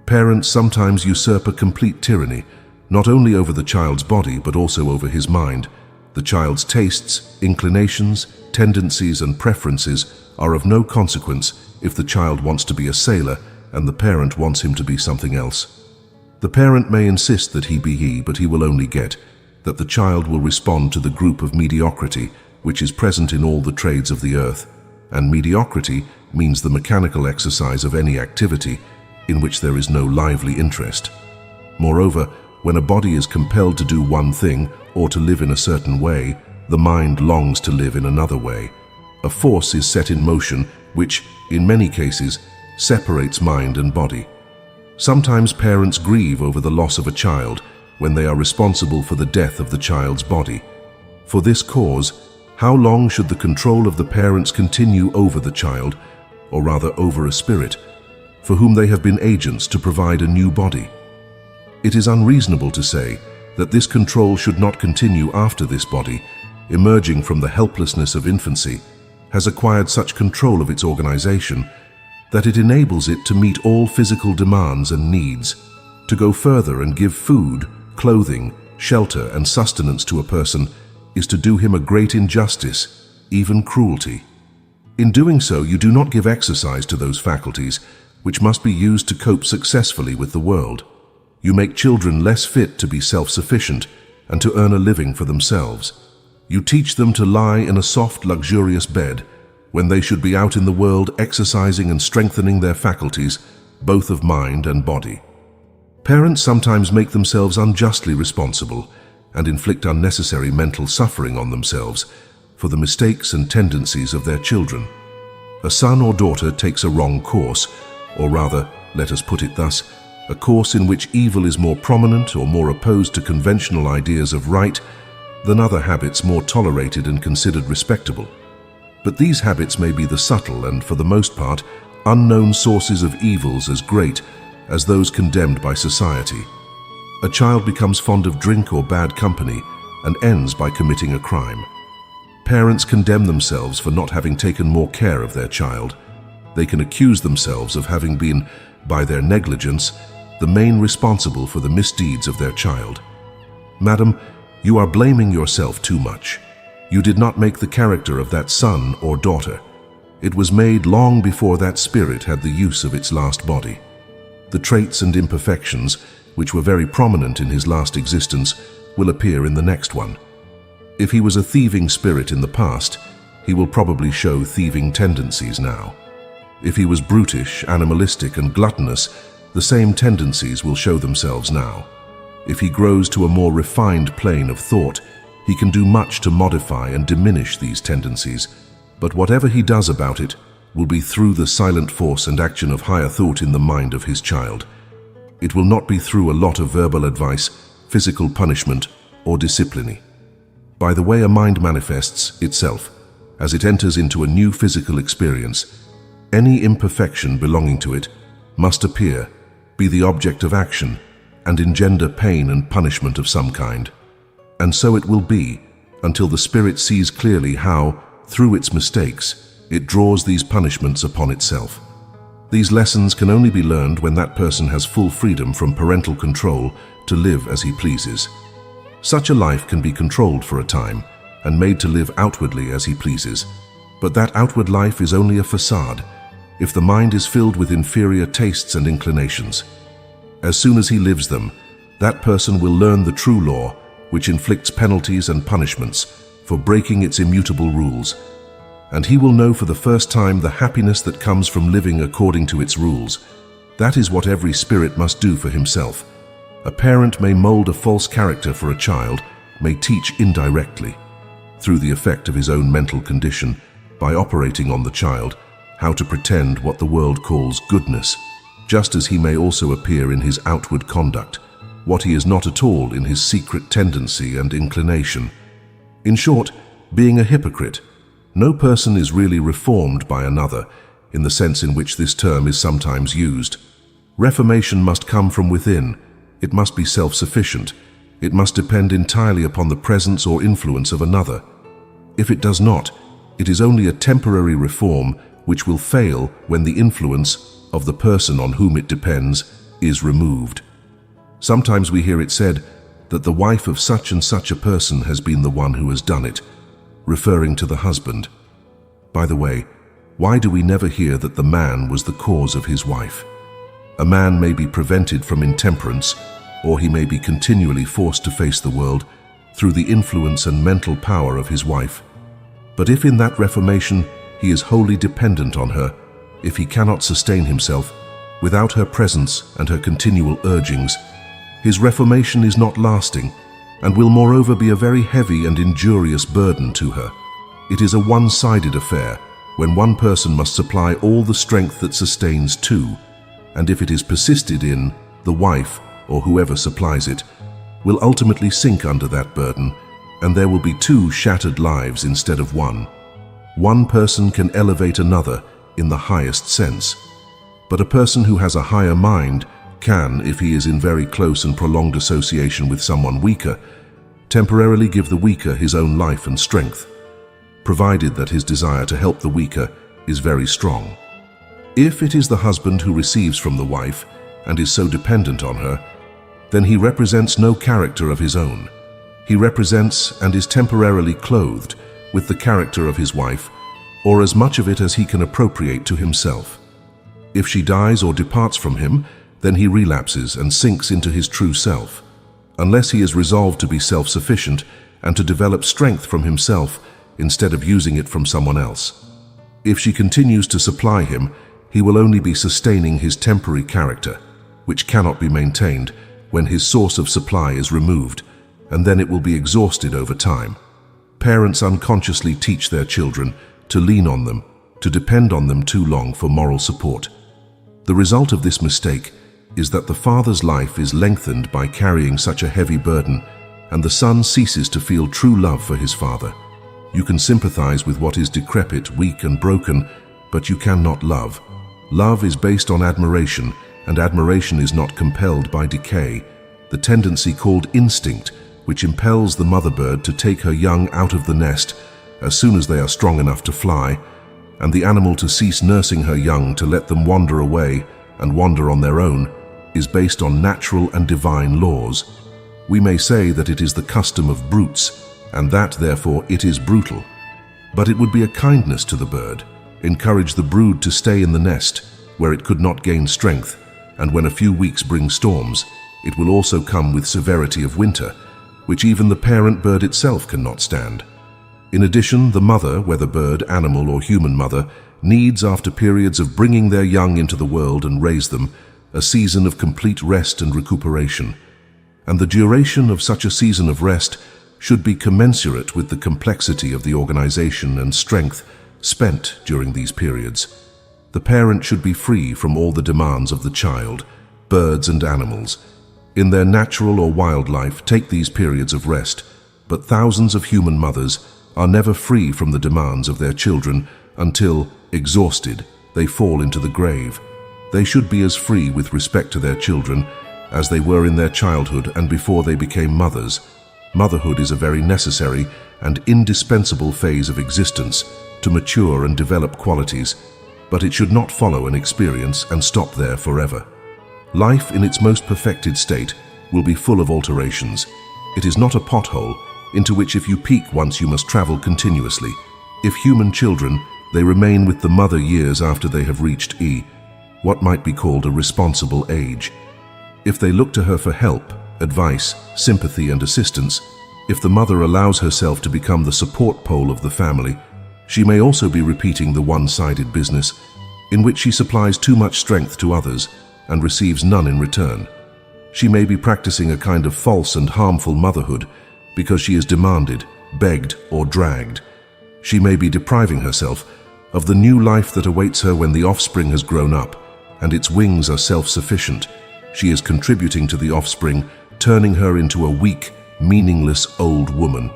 Parents sometimes usurp a complete tyranny, not only over the child's body but also over his mind. The child's tastes, inclinations, tendencies, and preferences are of no consequence if the child wants to be a sailor and the parent wants him to be something else. The parent may insist that he be he, but he will only get that the child will respond to the group of mediocrity which is present in all the trades of the earth, and mediocrity means the mechanical exercise of any activity in which there is no lively interest. Moreover, when a body is compelled to do one thing or to live in a certain way, the mind longs to live in another way. A force is set in motion which, in many cases, separates mind and body. Sometimes parents grieve over the loss of a child when they are responsible for the death of the child's body. For this cause, how long should the control of the parents continue over the child, or rather over a spirit, for whom they have been agents to provide a new body? It is unreasonable to say that this control should not continue after this body, emerging from the helplessness of infancy, has acquired such control of its organization that it enables it to meet all physical demands and needs, to go further and give food, clothing, shelter, and sustenance to a person is to do him a great injustice, even cruelty. In doing so, you do not give exercise to those faculties which must be used to cope successfully with the world. You make children less fit to be self-sufficient and to earn a living for themselves. You teach them to lie in a soft, luxurious bed when they should be out in the world exercising and strengthening their faculties, both of mind and body. Parents sometimes make themselves unjustly responsible and inflict unnecessary mental suffering on themselves for the mistakes and tendencies of their children. A son or daughter takes a wrong course, or rather, let us put it thus, a course in which evil is more prominent or more opposed to conventional ideas of right than other habits more tolerated and considered respectable. But these habits may be the subtle and, for the most part, unknown sources of evils as great as those condemned by society. A child becomes fond of drink or bad company and ends by committing a crime. Parents condemn themselves for not having taken more care of their child. They can accuse themselves of having been, by their negligence, the main responsible for the misdeeds of their child. Madam, you are blaming yourself too much. You did not make the character of that son or daughter. It was made long before that spirit had the use of its last body. The traits and imperfections, which were very prominent in his last existence, will appear in the next one. If he was a thieving spirit in the past, he will probably show thieving tendencies now. If he was brutish, animalistic, and gluttonous, the same tendencies will show themselves now. If he grows to a more refined plane of thought, he can do much to modify and diminish these tendencies, but whatever he does about it will be through the silent force and action of higher thought in the mind of his child. It will not be through a lot of verbal advice, physical punishment, or discipline. By the way a mind manifests itself, as it enters into a new physical experience, any imperfection belonging to it must appear, be the object of action, and engender pain and punishment of some kind. And so it will be, until the spirit sees clearly how, through its mistakes, it draws these punishments upon itself. These lessons can only be learned when that person has full freedom from parental control to live as he pleases. Such a life can be controlled for a time and made to live outwardly as he pleases, but that outward life is only a facade if the mind is filled with inferior tastes and inclinations. As soon as he lives them, that person will learn the true law, which inflicts penalties and punishments for breaking its immutable rules, and he will know for the first time the happiness that comes from living according to its rules. That is what every spirit must do for himself. A parent may mold a false character for a child, may teach indirectly, through the effect of his own mental condition, by operating on the child, how to pretend what the world calls goodness, just as he may also appear in his outward conduct, what he is not at all in his secret tendency and inclination. In short, being a hypocrite, no person is really reformed by another, in the sense in which this term is sometimes used. Reformation must come from within. It must be self-sufficient. It must depend entirely upon the presence or influence of another. If it does not, it is only a temporary reform which will fail when the influence of the person on whom it depends is removed. Sometimes we hear it said that the wife of such and such a person has been the one who has done it, referring to the husband. By the way, why do we never hear that the man was the cause of his wife? A man may be prevented from intemperance, or he may be continually forced to face the world through the influence and mental power of his wife. But if in that reformation he is wholly dependent on her, if he cannot sustain himself without her presence and her continual urgings, his reformation is not lasting, and will moreover be a very heavy and injurious burden to her. It is a one-sided affair, when one person must supply all the strength that sustains two, and if it is persisted in, the wife, or whoever supplies it, will ultimately sink under that burden, and there will be two shattered lives instead of one. One person can elevate another in the highest sense, but a person who has a higher mind can, if he is in very close and prolonged association with someone weaker, temporarily give the weaker his own life and strength, provided that his desire to help the weaker is very strong. If it is the husband who receives from the wife and is so dependent on her, then he represents no character of his own. He represents and is temporarily clothed with the character of his wife, or as much of it as he can appropriate to himself. If she dies or departs from him, then he relapses and sinks into his true self, unless he is resolved to be self-sufficient and to develop strength from himself instead of using it from someone else. If she continues to supply him, he will only be sustaining his temporary character, which cannot be maintained when his source of supply is removed, and then it will be exhausted over time. Parents unconsciously teach their children to lean on them, to depend on them too long for moral support. The result of this mistake is that the father's life is lengthened by carrying such a heavy burden, and the son ceases to feel true love for his father. You can sympathize with what is decrepit, weak, and broken, but you cannot love. Love is based on admiration, and admiration is not compelled by decay. The tendency called instinct, which impels the mother bird to take her young out of the nest as soon as they are strong enough to fly, and the animal to cease nursing her young to let them wander away and wander on their own, is based on natural and divine laws. We may say that it is the custom of brutes, and that, therefore, it is brutal. But it would be a kindness to the bird, encourage the brood to stay in the nest, where it could not gain strength, and when a few weeks bring storms, it will also come with severity of winter, which even the parent bird itself cannot stand. In addition, the mother, whether bird, animal, or human mother, needs, after periods of bringing their young into the world and raise them, a season of complete rest and recuperation. And the duration of such a season of rest should be commensurate with the complexity of the organization and strength spent during these periods. The parent should be free from all the demands of the child. Birds and animals, in their natural or wild life, take these periods of rest, but thousands of human mothers are never free from the demands of their children until, exhausted, they fall into the grave. They should be as free with respect to their children as they were in their childhood and before they became mothers. Motherhood is a very necessary and indispensable phase of existence to mature and develop qualities, but it should not follow an experience and stop there forever. Life in its most perfected state will be full of alterations. It is not a pothole into which if you peak once you must travel continuously. If human children, they remain with the mother years after they have reached what might be called a responsible age. If they look to her for help, advice, sympathy, and assistance, if the mother allows herself to become the support pole of the family, she may also be repeating the one-sided business in which she supplies too much strength to others and receives none in return. She may be practicing a kind of false and harmful motherhood because she is demanded, begged, or dragged. She may be depriving herself of the new life that awaits her when the offspring has grown up and its wings are self-sufficient. She is contributing to the offspring, turning her into a weak, meaningless old woman.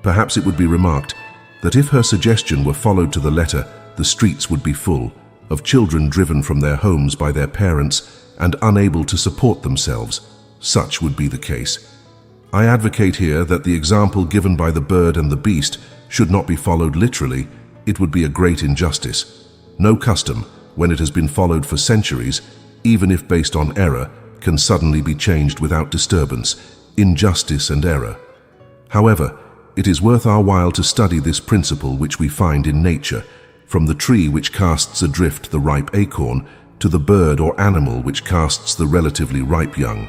Perhaps it would be remarked that if her suggestion were followed to the letter, the streets would be full of children driven from their homes by their parents and unable to support themselves. Such would be the case. I advocate here that the example given by the bird and the beast should not be followed literally. It would be a great injustice. No custom, when it has been followed for centuries, even if based on error, can suddenly be changed without disturbance, injustice, and error. However, it is worth our while to study this principle which we find in nature, from the tree which casts adrift the ripe acorn to the bird or animal which casts the relatively ripe young.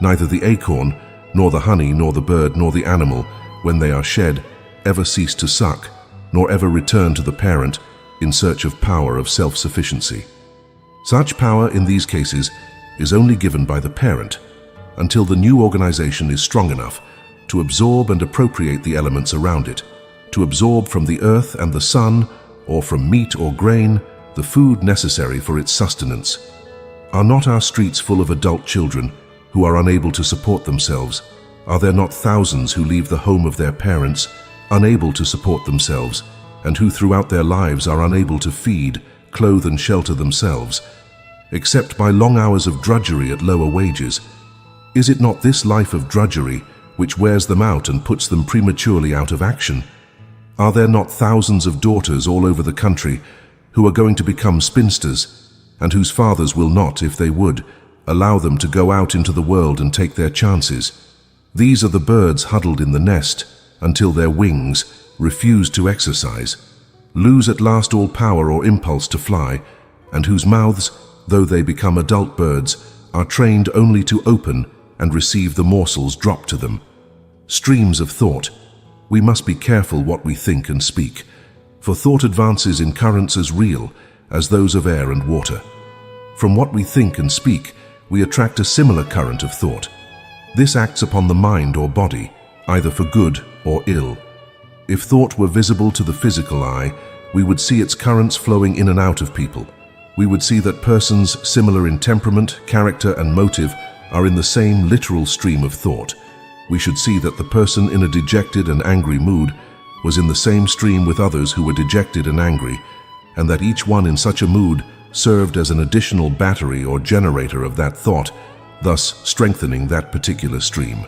Neither the acorn, nor the honey, nor the bird, nor the animal, when they are shed, ever cease to suck, nor ever return to the parent in search of power of self-sufficiency. Such power in these cases is only given by the parent until the new organization is strong enough to absorb and appropriate the elements around it, to absorb from the earth and the sun, or from meat or grain, the food necessary for its sustenance. Are not our streets full of adult children who are unable to support themselves? Are there not thousands who leave the home of their parents, unable to support themselves, and who throughout their lives are unable to feed, clothe, and shelter themselves? except by long hours of drudgery at lower wages. Is it not this life of drudgery which wears them out and puts them prematurely out of action? Are there not thousands of daughters all over the country who are going to become spinsters, and whose fathers will not, if they would, allow them to go out into the world and take their chances? These are the birds huddled in the nest until their wings refuse to exercise, lose at last all power or impulse to fly, and whose mouths, though they become adult birds, are trained only to open and receive the morsels dropped to them. Streams of thought. We must be careful what we think and speak, for thought advances in currents as real as those of air and water. From what we think and speak, we attract a similar current of thought. This acts upon the mind or body, either for good or ill. If thought were visible to the physical eye, we would see its currents flowing in and out of people. We would see that persons similar in temperament, character, and motive are in the same literal stream of thought. We should see that the person in a dejected and angry mood was in the same stream with others who were dejected and angry, and that each one in such a mood served as an additional battery or generator of that thought, thus strengthening that particular stream.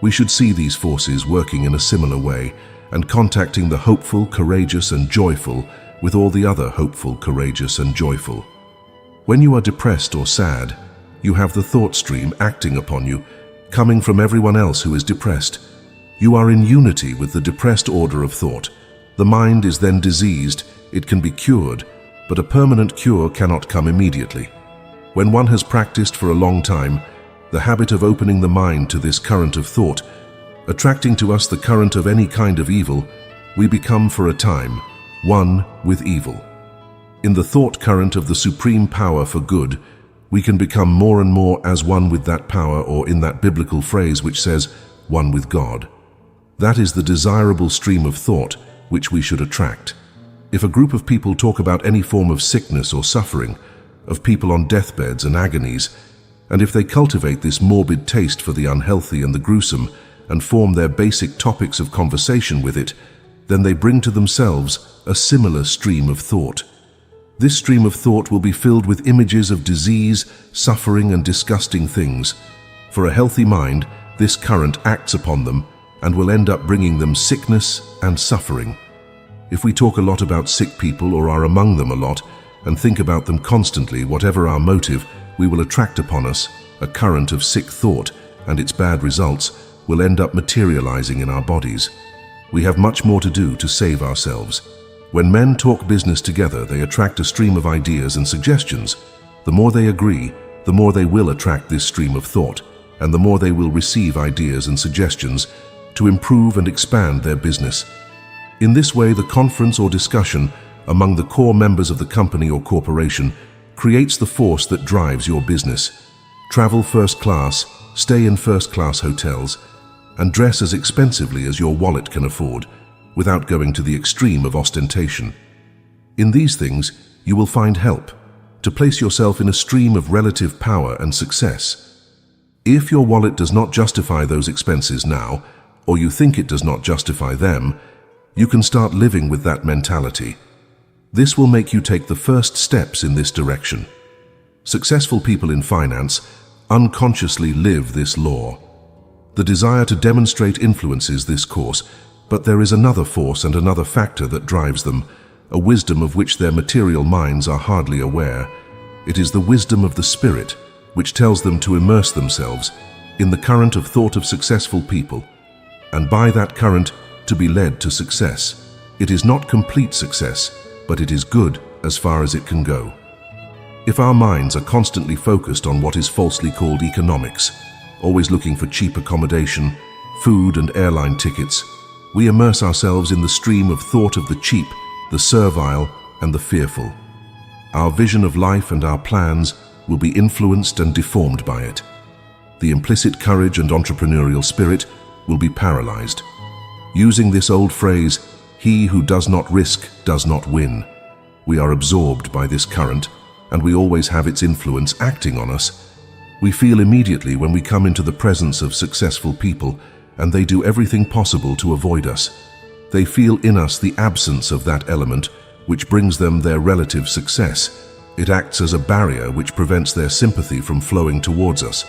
We should see these forces working in a similar way and contacting the hopeful, courageous, and joyful with all the other hopeful, courageous, and joyful. When you are depressed or sad, you have the thought stream acting upon you, coming from everyone else who is depressed. You are in unity with the depressed order of thought. The mind is then diseased. It can be cured, but a permanent cure cannot come immediately. When one has practiced for a long time, the habit of opening the mind to this current of thought, attracting to us the current of any kind of evil, we become for a time one with evil. In the thought current of the supreme power for good, we can become more and more as one with that power, or in that biblical phrase which says, one with God. That is the desirable stream of thought which we should attract. If a group of people talk about any form of sickness or suffering, of people on deathbeds and agonies, and if they cultivate this morbid taste for the unhealthy and the gruesome and form their basic topics of conversation with it, then they bring to themselves a similar stream of thought. This stream of thought will be filled with images of disease, suffering, and disgusting things. For a healthy mind, this current acts upon them and will end up bringing them sickness and suffering. If we talk a lot about sick people or are among them a lot and think about them constantly, whatever our motive, we will attract upon us a current of sick thought, and its bad results will end up materializing in our bodies. We have much more to do to save ourselves. When men talk business together, they attract a stream of ideas and suggestions. The more they agree, the more they will attract this stream of thought, and the more they will receive ideas and suggestions to improve and expand their business. In this way, the conference or discussion among the core members of the company or corporation creates the force that drives your business. Travel first class, stay in first-class hotels, and dress as expensively as your wallet can afford, without going to the extreme of ostentation. In these things, you will find help to place yourself in a stream of relative power and success. If your wallet does not justify those expenses now, or you think it does not justify them, you can start living with that mentality. This will make you take the first steps in this direction. Successful people in finance unconsciously live this law. The desire to demonstrate influences this course, but there is another force and another factor that drives them, a wisdom of which their material minds are hardly aware. It is the wisdom of the Spirit, which tells them to immerse themselves in the current of thought of successful people, and by that current to be led to success. It is not complete success, but it is good as far as it can go. If our minds are constantly focused on what is falsely called economics, always looking for cheap accommodation, food and airline tickets, we immerse ourselves in the stream of thought of the cheap, the servile, and the fearful. Our vision of life and our plans will be influenced and deformed by it. The implicit courage and entrepreneurial spirit will be paralyzed. Using this old phrase, "He who does not risk does not win," we are absorbed by this current, and we always have its influence acting on us. We feel immediately when we come into the presence of successful people, and they do everything possible to avoid us. They feel in us the absence of that element which brings them their relative success, It acts as a barrier which prevents their sympathy from flowing towards us.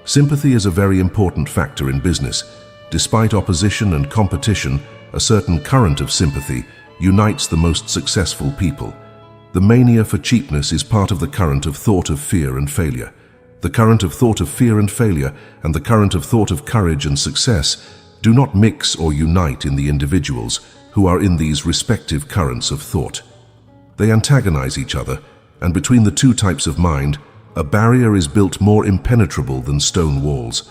Sympathy is a very important factor in business. Despite opposition and competition, a certain current of sympathy unites the most successful people. The mania for cheapness is part of the current of thought of fear and failure. The current of thought of fear and failure and the current of thought of courage and success do not mix or unite in the individuals who are in these respective currents of thought. They antagonize each other, and between the two types of mind, a barrier is built more impenetrable than stone walls.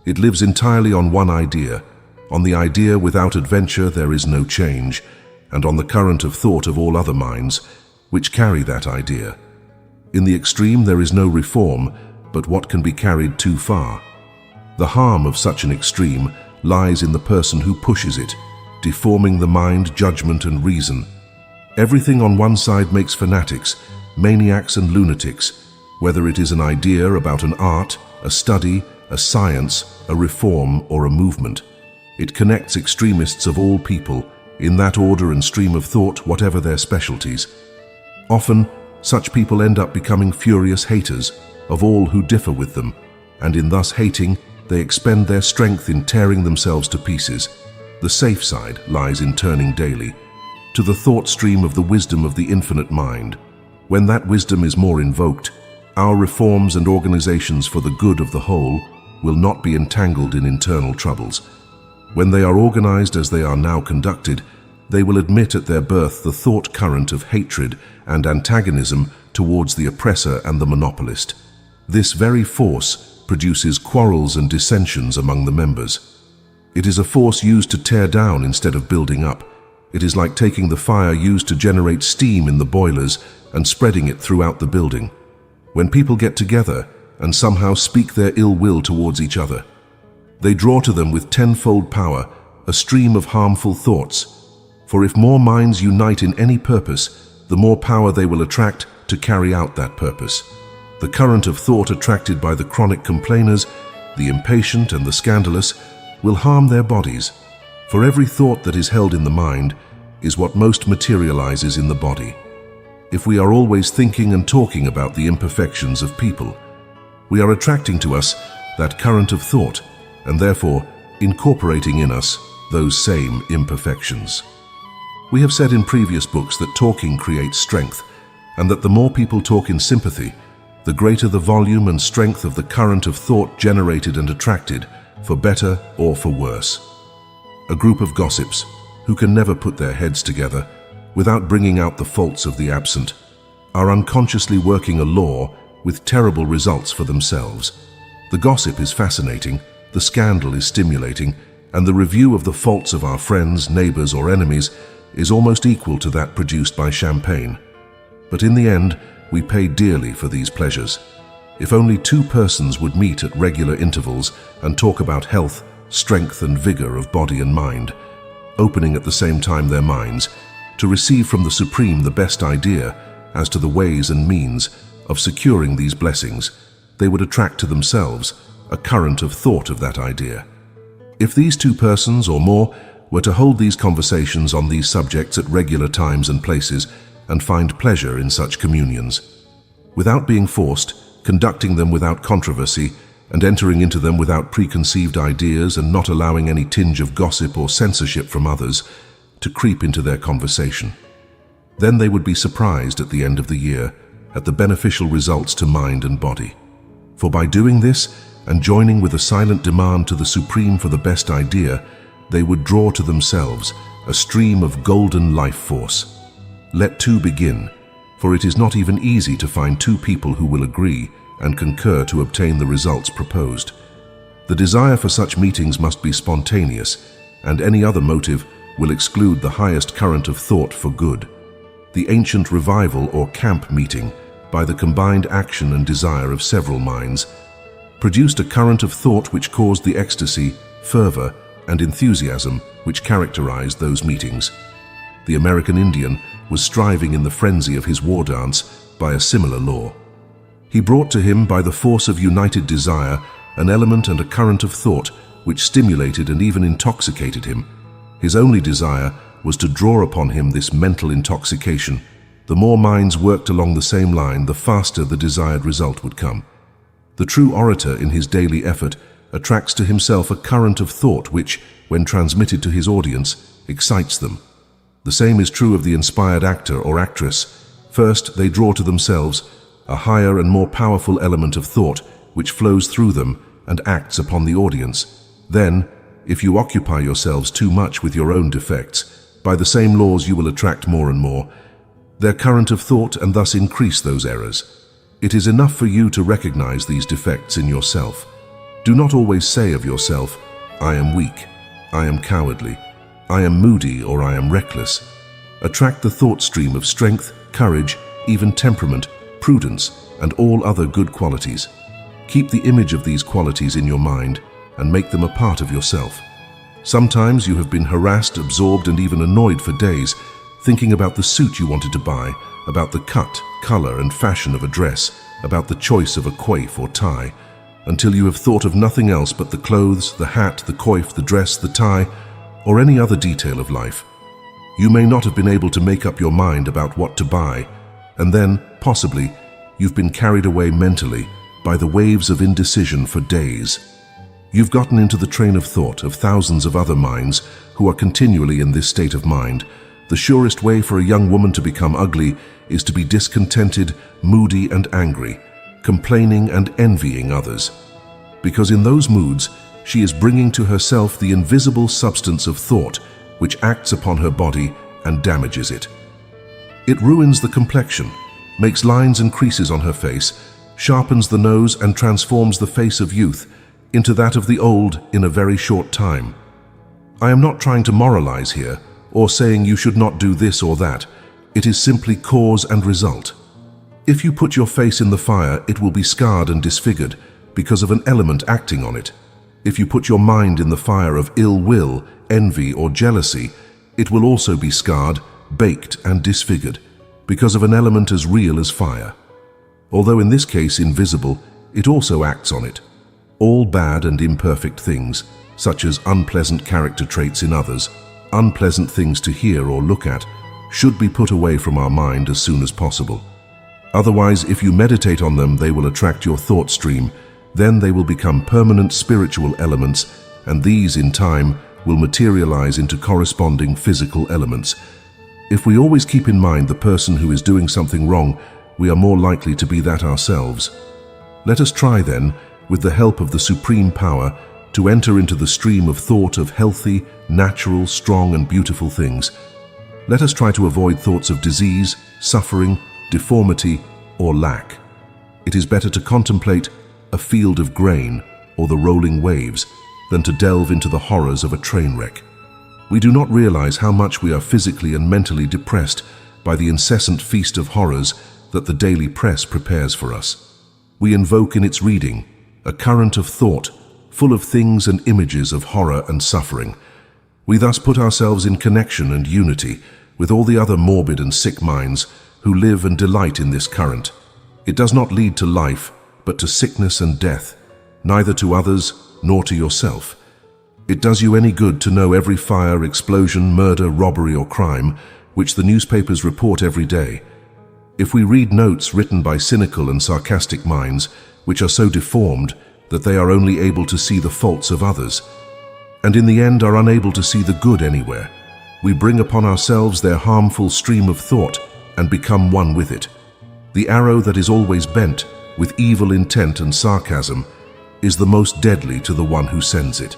It lives entirely on one idea. On the idea without adventure there is no change, and on the current of thought of all other minds, which carry that idea. In the extreme there is no reform, but what can be carried too far. The harm of such an extreme lies in the person who pushes it, deforming the mind, judgment, and reason. Everything on one side makes fanatics, maniacs, and lunatics, whether it is an idea about an art, a study, a science, a reform, or a movement. It connects extremists of all people, in that order and stream of thought, whatever their specialties. Often, such people end up becoming furious haters of all who differ with them, and in thus hating, they expend their strength in tearing themselves to pieces. The safe side lies in turning daily to the thought stream of the wisdom of the infinite mind. When that wisdom is more invoked, our reforms and organizations for the good of the whole will not be entangled in internal troubles. When they are organized as they are now conducted, they will admit at their birth the thought current of hatred and antagonism towards the oppressor and the monopolist. This very force produces quarrels and dissensions among the members. It is a force used to tear down instead of building up. It is like taking the fire used to generate steam in the boilers and spreading it throughout the building. When people get together and somehow speak their ill will towards each other, they draw to them with tenfold power a stream of harmful thoughts. For if more minds unite in any purpose, the more power they will attract to carry out that purpose. The current of thought attracted by the chronic complainers, the impatient and the scandalous, will harm their bodies. For every thought that is held in the mind is what most materializes in the body. If we are always thinking and talking about the imperfections of people, we are attracting to us that current of thought, and therefore incorporating in us those same imperfections. We have said in previous books that talking creates strength, and that the more people talk in sympathy, the greater the volume and strength of the current of thought generated and attracted, for better or for worse. A group of gossips, who can never put their heads together without bringing out the faults of the absent, are unconsciously working a law with terrible results for themselves. The gossip is fascinating, the scandal is stimulating, and the review of the faults of our friends, neighbors, or enemies is almost equal to that produced by champagne. But in the end, we pay dearly for these pleasures. If only two persons would meet at regular intervals and talk about health, strength, and vigor of body and mind, opening at the same time their minds, to receive from the Supreme the best idea as to the ways and means of securing these blessings, they would attract to themselves a current of thought of that idea. If these two persons or more were to hold these conversations on these subjects at regular times and places and find pleasure in such communions, without being forced, conducting them without controversy, and entering into them without preconceived ideas and not allowing any tinge of gossip or censorship from others to creep into their conversation, then they would be surprised at the end of the year at the beneficial results to mind and body. For by doing this and joining with a silent demand to the Supreme for the best idea, they would draw to themselves a stream of golden life force. Let two begin, for it is not even easy to find two people who will agree and concur to obtain the results proposed. The desire for such meetings must be spontaneous, and any other motive will exclude the highest current of thought for good. The ancient revival or camp meeting, by the combined action and desire of several minds, produced a current of thought which caused the ecstasy, fervor, and enthusiasm which characterized those meetings. The American Indian was striving in the frenzy of his war dance by a similar law. He brought to him by the force of united desire an element and a current of thought which stimulated and even intoxicated him. His only desire was to draw upon him this mental intoxication, The more minds worked along the same line, the faster the desired result would come. The true orator in his daily effort attracts to himself a current of thought which, when transmitted to his audience, excites them. The same is true of the inspired actor or actress. First, they draw to themselves a higher and more powerful element of thought which flows through them and acts upon the audience. Then, if you occupy yourselves too much with your own defects, by the same laws you will attract more and more their current of thought and thus increase those errors. It is enough for you to recognize these defects in yourself. Do not always say of yourself, "I am weak, I am cowardly, I am moody, or I am reckless." Attract the thought stream of strength, courage, even temperament, prudence, and all other good qualities. Keep the image of these qualities in your mind and make them a part of yourself. Sometimes you have been harassed, absorbed, and even annoyed for days, thinking about the suit you wanted to buy, about the cut, color, and fashion of a dress, about the choice of a coif or tie, until you have thought of nothing else but the clothes, the hat, the coif, the dress, the tie, or any other detail of life. You may not have been able to make up your mind about what to buy, and then, possibly, you've been carried away mentally by the waves of indecision for days. You've gotten into the train of thought of thousands of other minds who are continually in this state of mind. The surest way for a young woman to become ugly is to be discontented, moody, and angry, complaining and envying others. Because in those moods, she is bringing to herself the invisible substance of thought which acts upon her body and damages it. It ruins the complexion, makes lines and creases on her face, sharpens the nose, and transforms the face of youth into that of the old in a very short time. I am not trying to moralize here, or saying you should not do this or that. It is simply cause and result. If you put your face in the fire, it will be scarred and disfigured because of an element acting on it. If you put your mind in the fire of ill will, envy, or jealousy, it will also be scarred, baked, and disfigured because of an element as real as fire. Although in this case invisible, it also acts on it. All bad and imperfect things, such as unpleasant character traits in others, unpleasant things to hear or look at, should be put away from our mind as soon as possible. Otherwise, if you meditate on them, they will attract your thought stream. Then they will become permanent spiritual elements, and these, in time, will materialize into corresponding physical elements. If we always keep in mind the person who is doing something wrong, we are more likely to be that ourselves. Let us try then, with the help of the supreme power, to enter into the stream of thought of healthy, natural, strong, and beautiful things. Let us try to avoid thoughts of disease, suffering, deformity, or lack. It is better to contemplate a field of grain or the rolling waves than to delve into the horrors of a train wreck. We do not realize how much we are physically and mentally depressed by the incessant feast of horrors that the daily press prepares for us. We invoke in its reading a current of thought full of things and images of horror and suffering. We thus put ourselves in connection and unity with all the other morbid and sick minds who live and delight in this current. It does not lead to life, but to sickness and death, neither to others nor to yourself. It does you any good to know every fire, explosion, murder, robbery, or crime which the newspapers report every day. If we read notes written by cynical and sarcastic minds which are so deformed that they are only able to see the faults of others, and in the end are unable to see the good anywhere, we bring upon ourselves their harmful stream of thought and become one with it. The arrow that is always bent with evil intent and sarcasm is the most deadly to the one who sends it.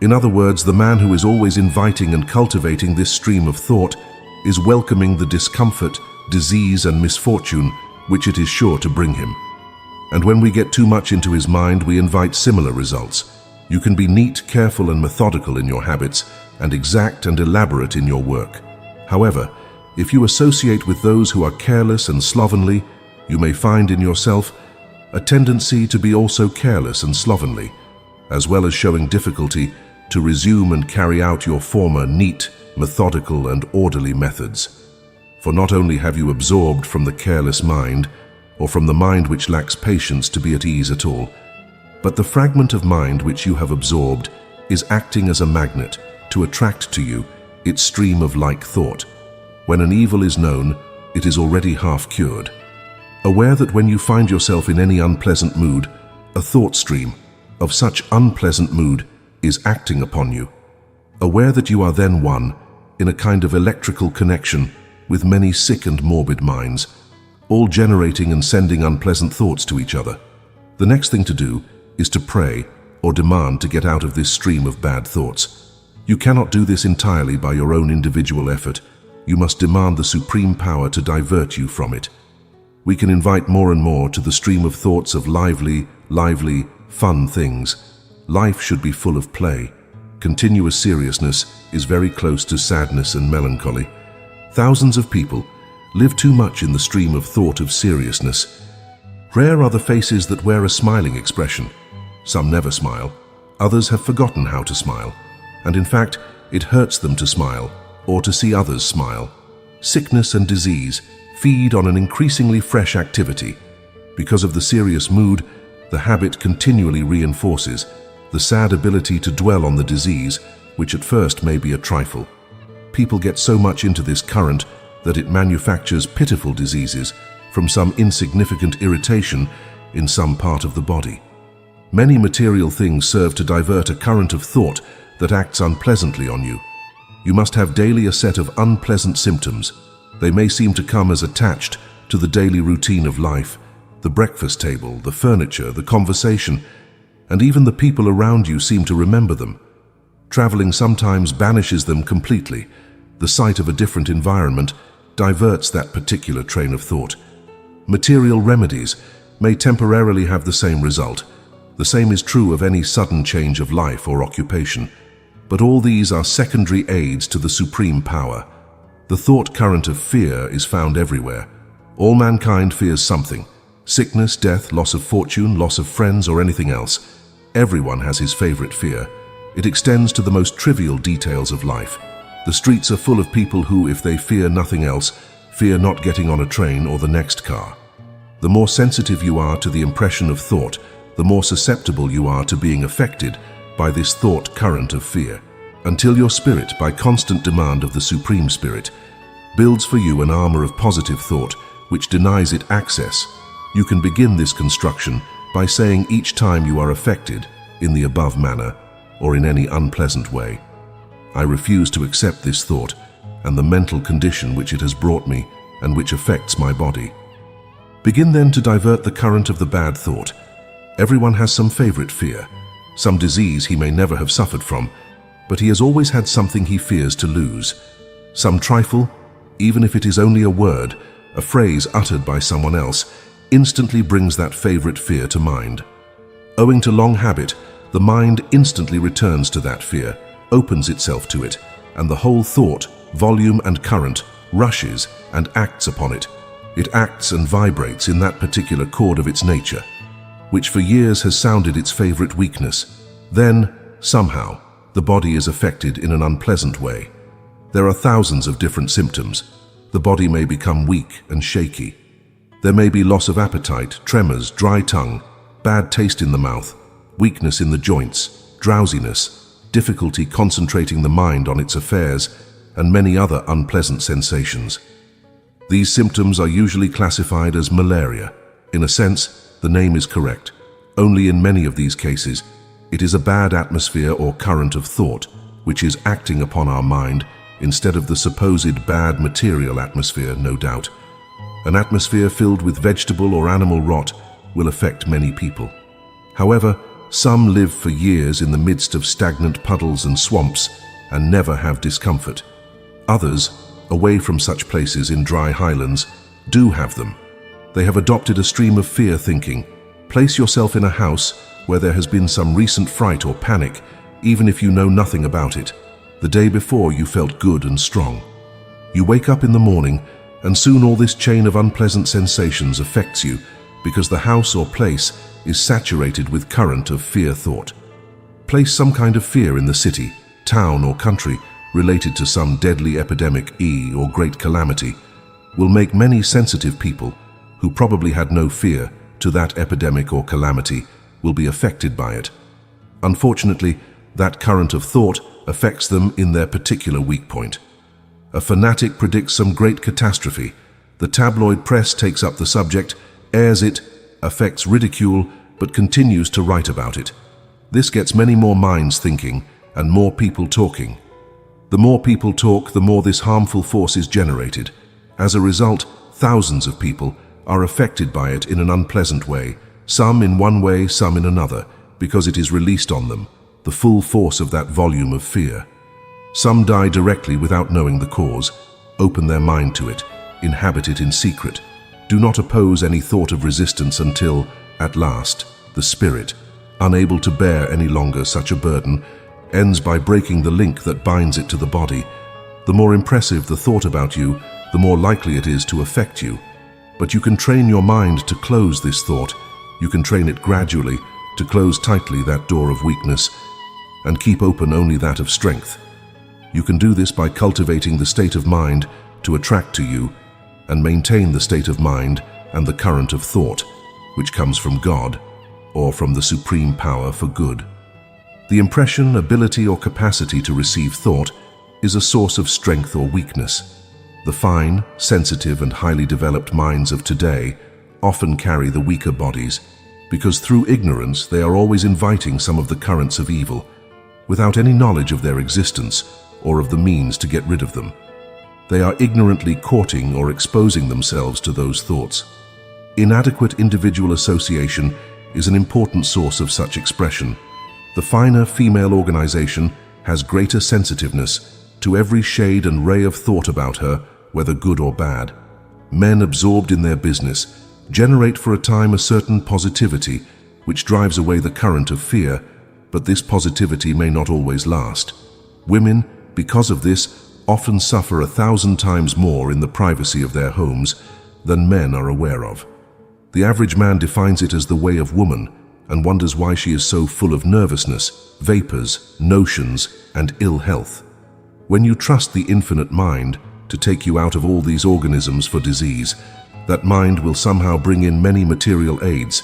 In other words, the man who is always inviting and cultivating this stream of thought is welcoming the discomfort, disease, and misfortune which it is sure to bring him. And when we get too much into his mind, we invite similar results. You can be neat, careful, and methodical in your habits, and exact and elaborate in your work. However, if you associate with those who are careless and slovenly, you may find in yourself a tendency to be also careless and slovenly, as well as showing difficulty to resume and carry out your former neat, methodical, and orderly methods. For not only have you absorbed from the careless mind, or from the mind which lacks patience to be at ease at all, but the fragment of mind which you have absorbed is acting as a magnet to attract to you its stream of like thought. When an evil is known, it is already half cured. Aware that when you find yourself in any unpleasant mood, a thought stream of such unpleasant mood is acting upon you. Aware that you are then one in a kind of electrical connection with many sick and morbid minds, all generating and sending unpleasant thoughts to each other. The next thing to do is to pray or demand to get out of this stream of bad thoughts. You cannot do this entirely by your own individual effort. You must demand the supreme power to divert you from it. We can invite more and more to the stream of thoughts of lively, fun things. Life should be full of play. Continuous seriousness is very close to sadness and melancholy. Thousands of people live too much in the stream of thought of seriousness. Rare are the faces that wear a smiling expression. Some never smile. Others have forgotten how to smile. And in fact, it hurts them to smile or to see others smile. Sickness and disease feed on an increasingly fresh activity. Because of the serious mood, the habit continually reinforces the sad ability to dwell on the disease, which at first may be a trifle. People get so much into this current that it manufactures pitiful diseases from some insignificant irritation in some part of the body. Many material things serve to divert a current of thought that acts unpleasantly on you. You must have daily a set of unpleasant symptoms. They may seem to come as attached to the daily routine of life, the breakfast table, the furniture, the conversation, and even the people around you seem to remember them. Traveling sometimes banishes them completely. The sight of a different environment diverts that particular train of thought. Material remedies may temporarily have the same result. The same is true of any sudden change of life or occupation. But all these are secondary aids to the supreme power. The thought current of fear is found everywhere. All mankind fears something. Sickness, death, loss of fortune, loss of friends, or anything else. Everyone has his favorite fear. It extends to the most trivial details of life. The streets are full of people who, if they fear nothing else, fear not getting on a train or the next car. The more sensitive you are to the impression of thought, the more susceptible you are to being affected by this thought current of fear, until your spirit, by constant demand of the Supreme Spirit, builds for you an armor of positive thought which denies it access. You can begin this construction by saying each time you are affected in the above manner or in any unpleasant way, I refuse to accept this thought and the mental condition which it has brought me and which affects my body. Begin then to divert the current of the bad thought. Everyone has some favorite fear, some disease he may never have suffered from, but he has always had something he fears to lose. Some trifle, even if it is only a word, a phrase uttered by someone else, instantly brings that favorite fear to mind. Owing to long habit, the mind instantly returns to that fear, opens itself to it, and the whole thought, volume and current rushes and acts upon it. It acts and vibrates in that particular chord of its nature, which for years has sounded its favorite weakness. Then, somehow, the body is affected in an unpleasant way. There are thousands of different symptoms. The body may become weak and shaky. There may be loss of appetite, tremors, dry tongue, bad taste in the mouth, weakness in the joints, drowsiness, difficulty concentrating the mind on its affairs, and many other unpleasant sensations. These symptoms are usually classified as malaria. In a sense, the name is correct. Only in many of these cases, it is a bad atmosphere or current of thought which is acting upon our mind instead of the supposed bad material atmosphere, no doubt. An atmosphere filled with vegetable or animal rot will affect many people. However, some live for years in the midst of stagnant puddles and swamps and never have discomfort. Others, away from such places in dry highlands, do have them. They have adopted a stream of fear thinking. Place yourself in a house where there has been some recent fright or panic, even if you know nothing about it. The day before you felt good and strong. You wake up in the morning, and soon all this chain of unpleasant sensations affects you because the house or place is saturated with current of fear thought. Place some kind of fear in the city, town or country related to some deadly epidemic or great calamity will make many sensitive people who probably had no fear to that epidemic or calamity will be affected by it. Unfortunately, that current of thought affects them in their particular weak point. A fanatic predicts some great catastrophe, The tabloid press takes up the subject, airs it, affects ridicule, but continues to write about it. This gets many more minds thinking and more people talking. The more people talk, the more this harmful force is generated. As a result, thousands of people are affected by it in an unpleasant way, some in one way, some in another, because it is released on them, the full force of that volume of fear. Some die directly without knowing the cause, open their mind to it, inhabit it in secret, do not oppose any thought of resistance until, at last, the spirit, unable to bear any longer such a burden, ends by breaking the link that binds it to the body. The more impressive the thought about you, the more likely it is to affect you. But you can train your mind to close this thought. You can train it gradually to close tightly that door of weakness and keep open only that of strength. You can do this by cultivating the state of mind to attract to you and maintain the state of mind and the current of thought, which comes from God or from the supreme power for good. The impression, ability, or capacity to receive thought is a source of strength or weakness. The fine, sensitive, and highly developed minds of today often carry the weaker bodies because through ignorance they are always inviting some of the currents of evil without any knowledge of their existence or of the means to get rid of them. They are ignorantly courting or exposing themselves to those thoughts. Inadequate individual association is an important source of such expression. The finer female organization has greater sensitiveness to every shade and ray of thought about her, whether good or bad. Men absorbed in their business generate for a time a certain positivity which drives away the current of fear, but this positivity may not always last. Women, because of this, often suffer 1,000 times more in the privacy of their homes than men are aware of. The average man defines it as the way of woman and wonders why she is so full of nervousness, vapors, notions, and ill health. When you trust the infinite mind to take you out of all these organisms for disease, that mind will somehow bring in many material aids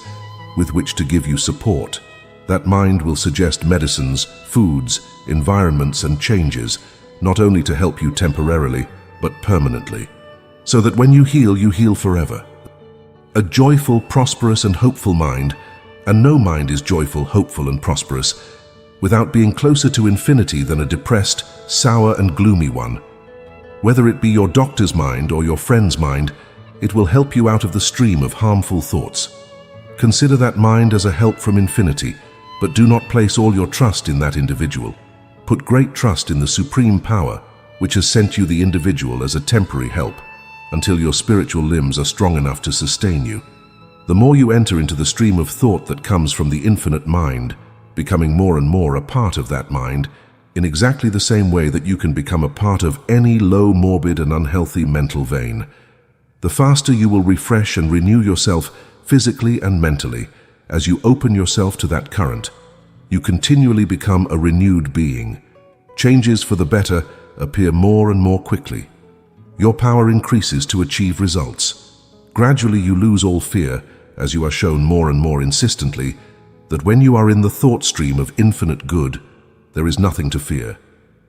with which to give you support. That mind will suggest medicines, foods, environments, and changes, not only to help you temporarily, but permanently, so that when you heal forever. A joyful, prosperous, and hopeful mind, and no mind is joyful, hopeful, and prosperous, without being closer to infinity than a depressed, sour, and gloomy one. Whether it be your doctor's mind or your friend's mind, it will help you out of the stream of harmful thoughts. Consider that mind as a help from infinity, but do not place all your trust in that individual. Put great trust in the supreme power, which has sent you the individual as a temporary help, until your spiritual limbs are strong enough to sustain you. The more you enter into the stream of thought that comes from the infinite mind, becoming more and more a part of that mind, in exactly the same way that you can become a part of any low, morbid, and unhealthy mental vein, the faster you will refresh and renew yourself physically and mentally as you open yourself to that current. You continually become a renewed being. Changes for the better appear more and more quickly. Your power increases to achieve results. Gradually you lose all fear as you are shown more and more insistently that when you are in the thought stream of infinite good, there is nothing to fear.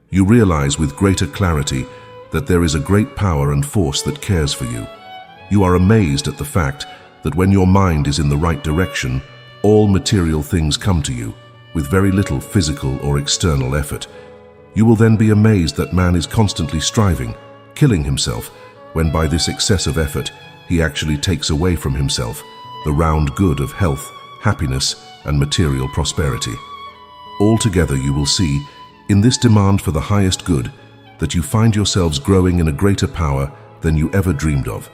You realize with greater clarity that there is a great power and force that cares for you. You are amazed at the fact that when your mind is in the right direction, all material things come to you with very little physical or external effort. You will then be amazed that man is constantly striving, killing himself, when by this excessive effort he actually takes away from himself the round good of health, happiness, and material prosperity. Altogether you will see, in this demand for the highest good, that you find yourselves growing in a greater power than you ever dreamed of.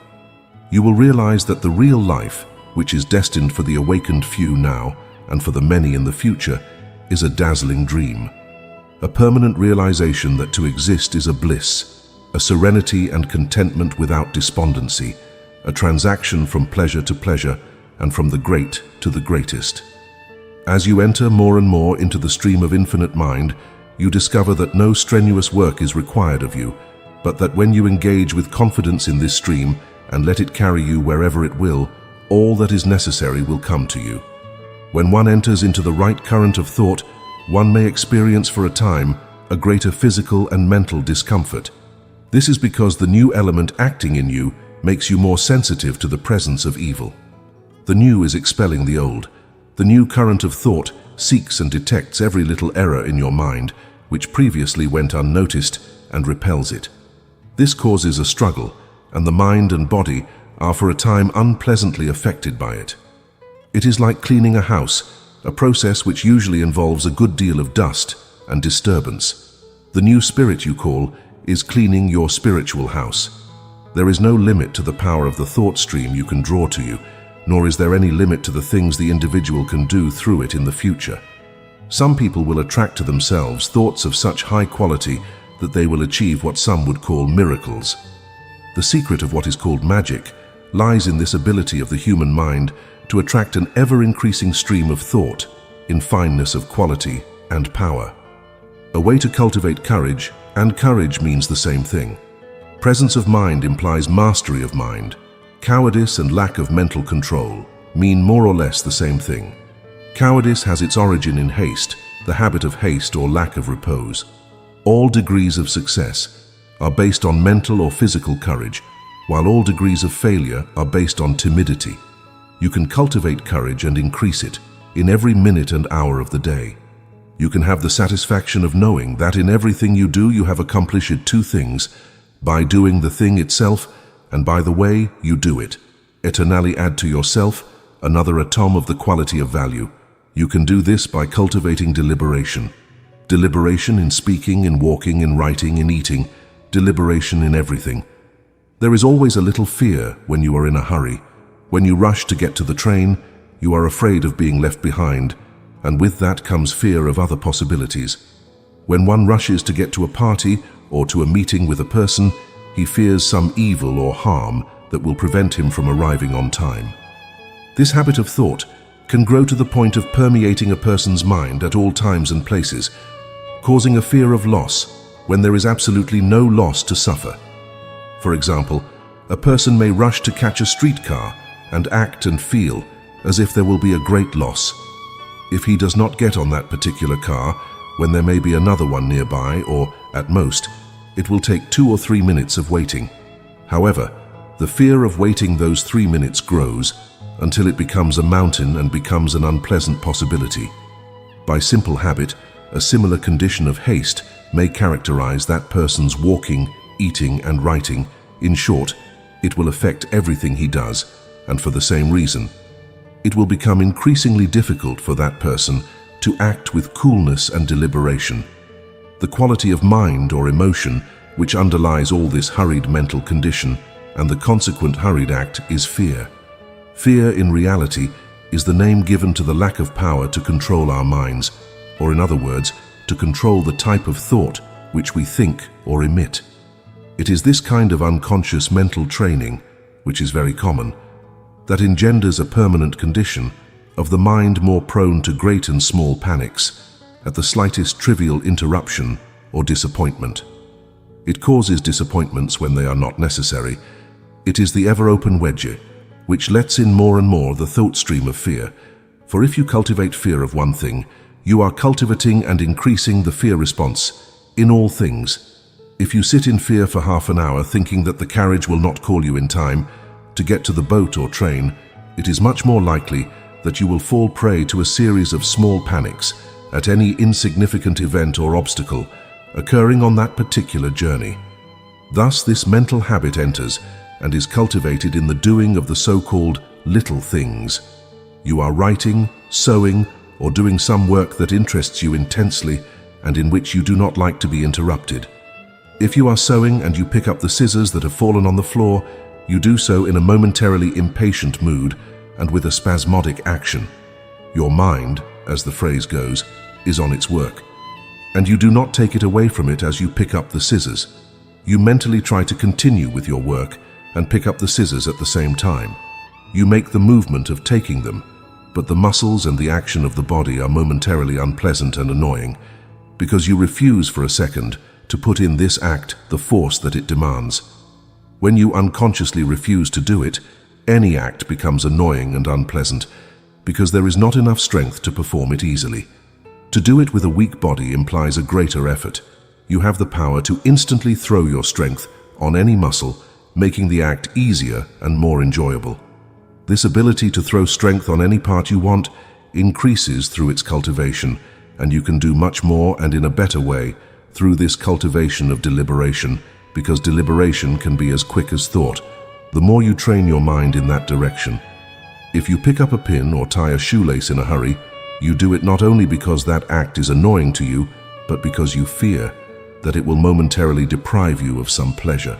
You will realize that the real life, which is destined for the awakened few now and for the many in the future, is a dazzling dream. A permanent realization that to exist is a bliss, a serenity and contentment without despondency, a transaction from pleasure to pleasure and from the great to the greatest. As you enter more and more into the stream of infinite mind, you discover that no strenuous work is required of you, but that when you engage with confidence in this stream and let it carry you wherever it will, all that is necessary will come to you. When one enters into the right current of thought, one may experience for a time a greater physical and mental discomfort. This is because the new element acting in you makes you more sensitive to the presence of evil. The new is expelling the old. The new current of thought seeks and detects every little error in your mind, which previously went unnoticed, and repels it. This causes a struggle, and the mind and body are for a time unpleasantly affected by it. It is like cleaning a house, a process which usually involves a good deal of dust and disturbance. The new spirit you call is cleaning your spiritual house. There is no limit to the power of the thought stream you can draw to you, nor is there any limit to the things the individual can do through it in the future. Some people will attract to themselves thoughts of such high quality that they will achieve what some would call miracles. The secret of what is called magic lies in this ability of the human mind to attract an ever-increasing stream of thought in fineness of quality and power. A way to cultivate courage, and courage means the same thing. Presence of mind implies mastery of mind. Cowardice and lack of mental control mean more or less the same thing. Cowardice has its origin in haste, the habit of haste or lack of repose. All degrees of success are based on mental or physical courage, while all degrees of failure are based on timidity. You can cultivate courage and increase it in every minute and hour of the day. You can have the satisfaction of knowing that in everything you do you have accomplished two things, by doing the thing itself and by the way you do it. Eternally add to yourself another atom of the quality of value. You can do this by cultivating deliberation. Deliberation in speaking, in walking, in writing, in eating. Deliberation in everything. There is always a little fear when you are in a hurry. When you rush to get to the train, you are afraid of being left behind, and with that comes fear of other possibilities. When one rushes to get to a party or to a meeting with a person, he fears some evil or harm that will prevent him from arriving on time. This habit of thought can grow to the point of permeating a person's mind at all times and places, causing a fear of loss when there is absolutely no loss to suffer. For example, a person may rush to catch a streetcar and act and feel as if there will be a great loss. If he does not get on that particular car when there may be another one nearby, or at most, it will take 2 or 3 minutes of waiting. However, the fear of waiting those 3 minutes grows until it becomes a mountain and becomes an unpleasant possibility. By simple habit, a similar condition of haste may characterize that person's walking, eating, and writing. In short, it will affect everything he does, and for the same reason. It will become increasingly difficult for that person to act with coolness and deliberation. The quality of mind or emotion which underlies all this hurried mental condition and the consequent hurried act is fear. Fear, in reality, is the name given to the lack of power to control our minds, or in other words, to control the type of thought which we think or emit. It is this kind of unconscious mental training, which is very common, that engenders a permanent condition of the mind more prone to great and small panics at the slightest trivial interruption or disappointment. It causes disappointments when they are not necessary. It is the ever-open wedge, which lets in more and more the thought stream of fear. For if you cultivate fear of one thing, you are cultivating and increasing the fear response in all things. If you sit in fear for half an hour thinking that the carriage will not call you in time to get to the boat or train, it is much more likely that you will fall prey to a series of small panics at any insignificant event or obstacle occurring on that particular journey. Thus, this mental habit enters and is cultivated in the doing of the so-called little things. You are writing, sewing, or doing some work that interests you intensely and in which you do not like to be interrupted. If you are sewing and you pick up the scissors that have fallen on the floor, you do so in a momentarily impatient mood and with a spasmodic action. Your mind, as the phrase goes, is on its work, and you do not take it away from it as you pick up the scissors. You mentally try to continue with your work and pick up the scissors at the same time. You make the movement of taking them, but the muscles and the action of the body are momentarily unpleasant and annoying because you refuse for a second to put in this act the force that it demands. When you unconsciously refuse to do it, any act becomes annoying and unpleasant because there is not enough strength to perform it easily. To do it with a weak body implies a greater effort. You have the power to instantly throw your strength on any muscle making the act easier and more enjoyable. This ability to throw strength on any part you want increases through its cultivation, and you can do much more and in a better way through this cultivation of deliberation, because deliberation can be as quick as thought. The more you train your mind in that direction. If you pick up a pin or tie a shoelace in a hurry, you do it not only because that act is annoying to you, but because you fear that it will momentarily deprive you of some pleasure.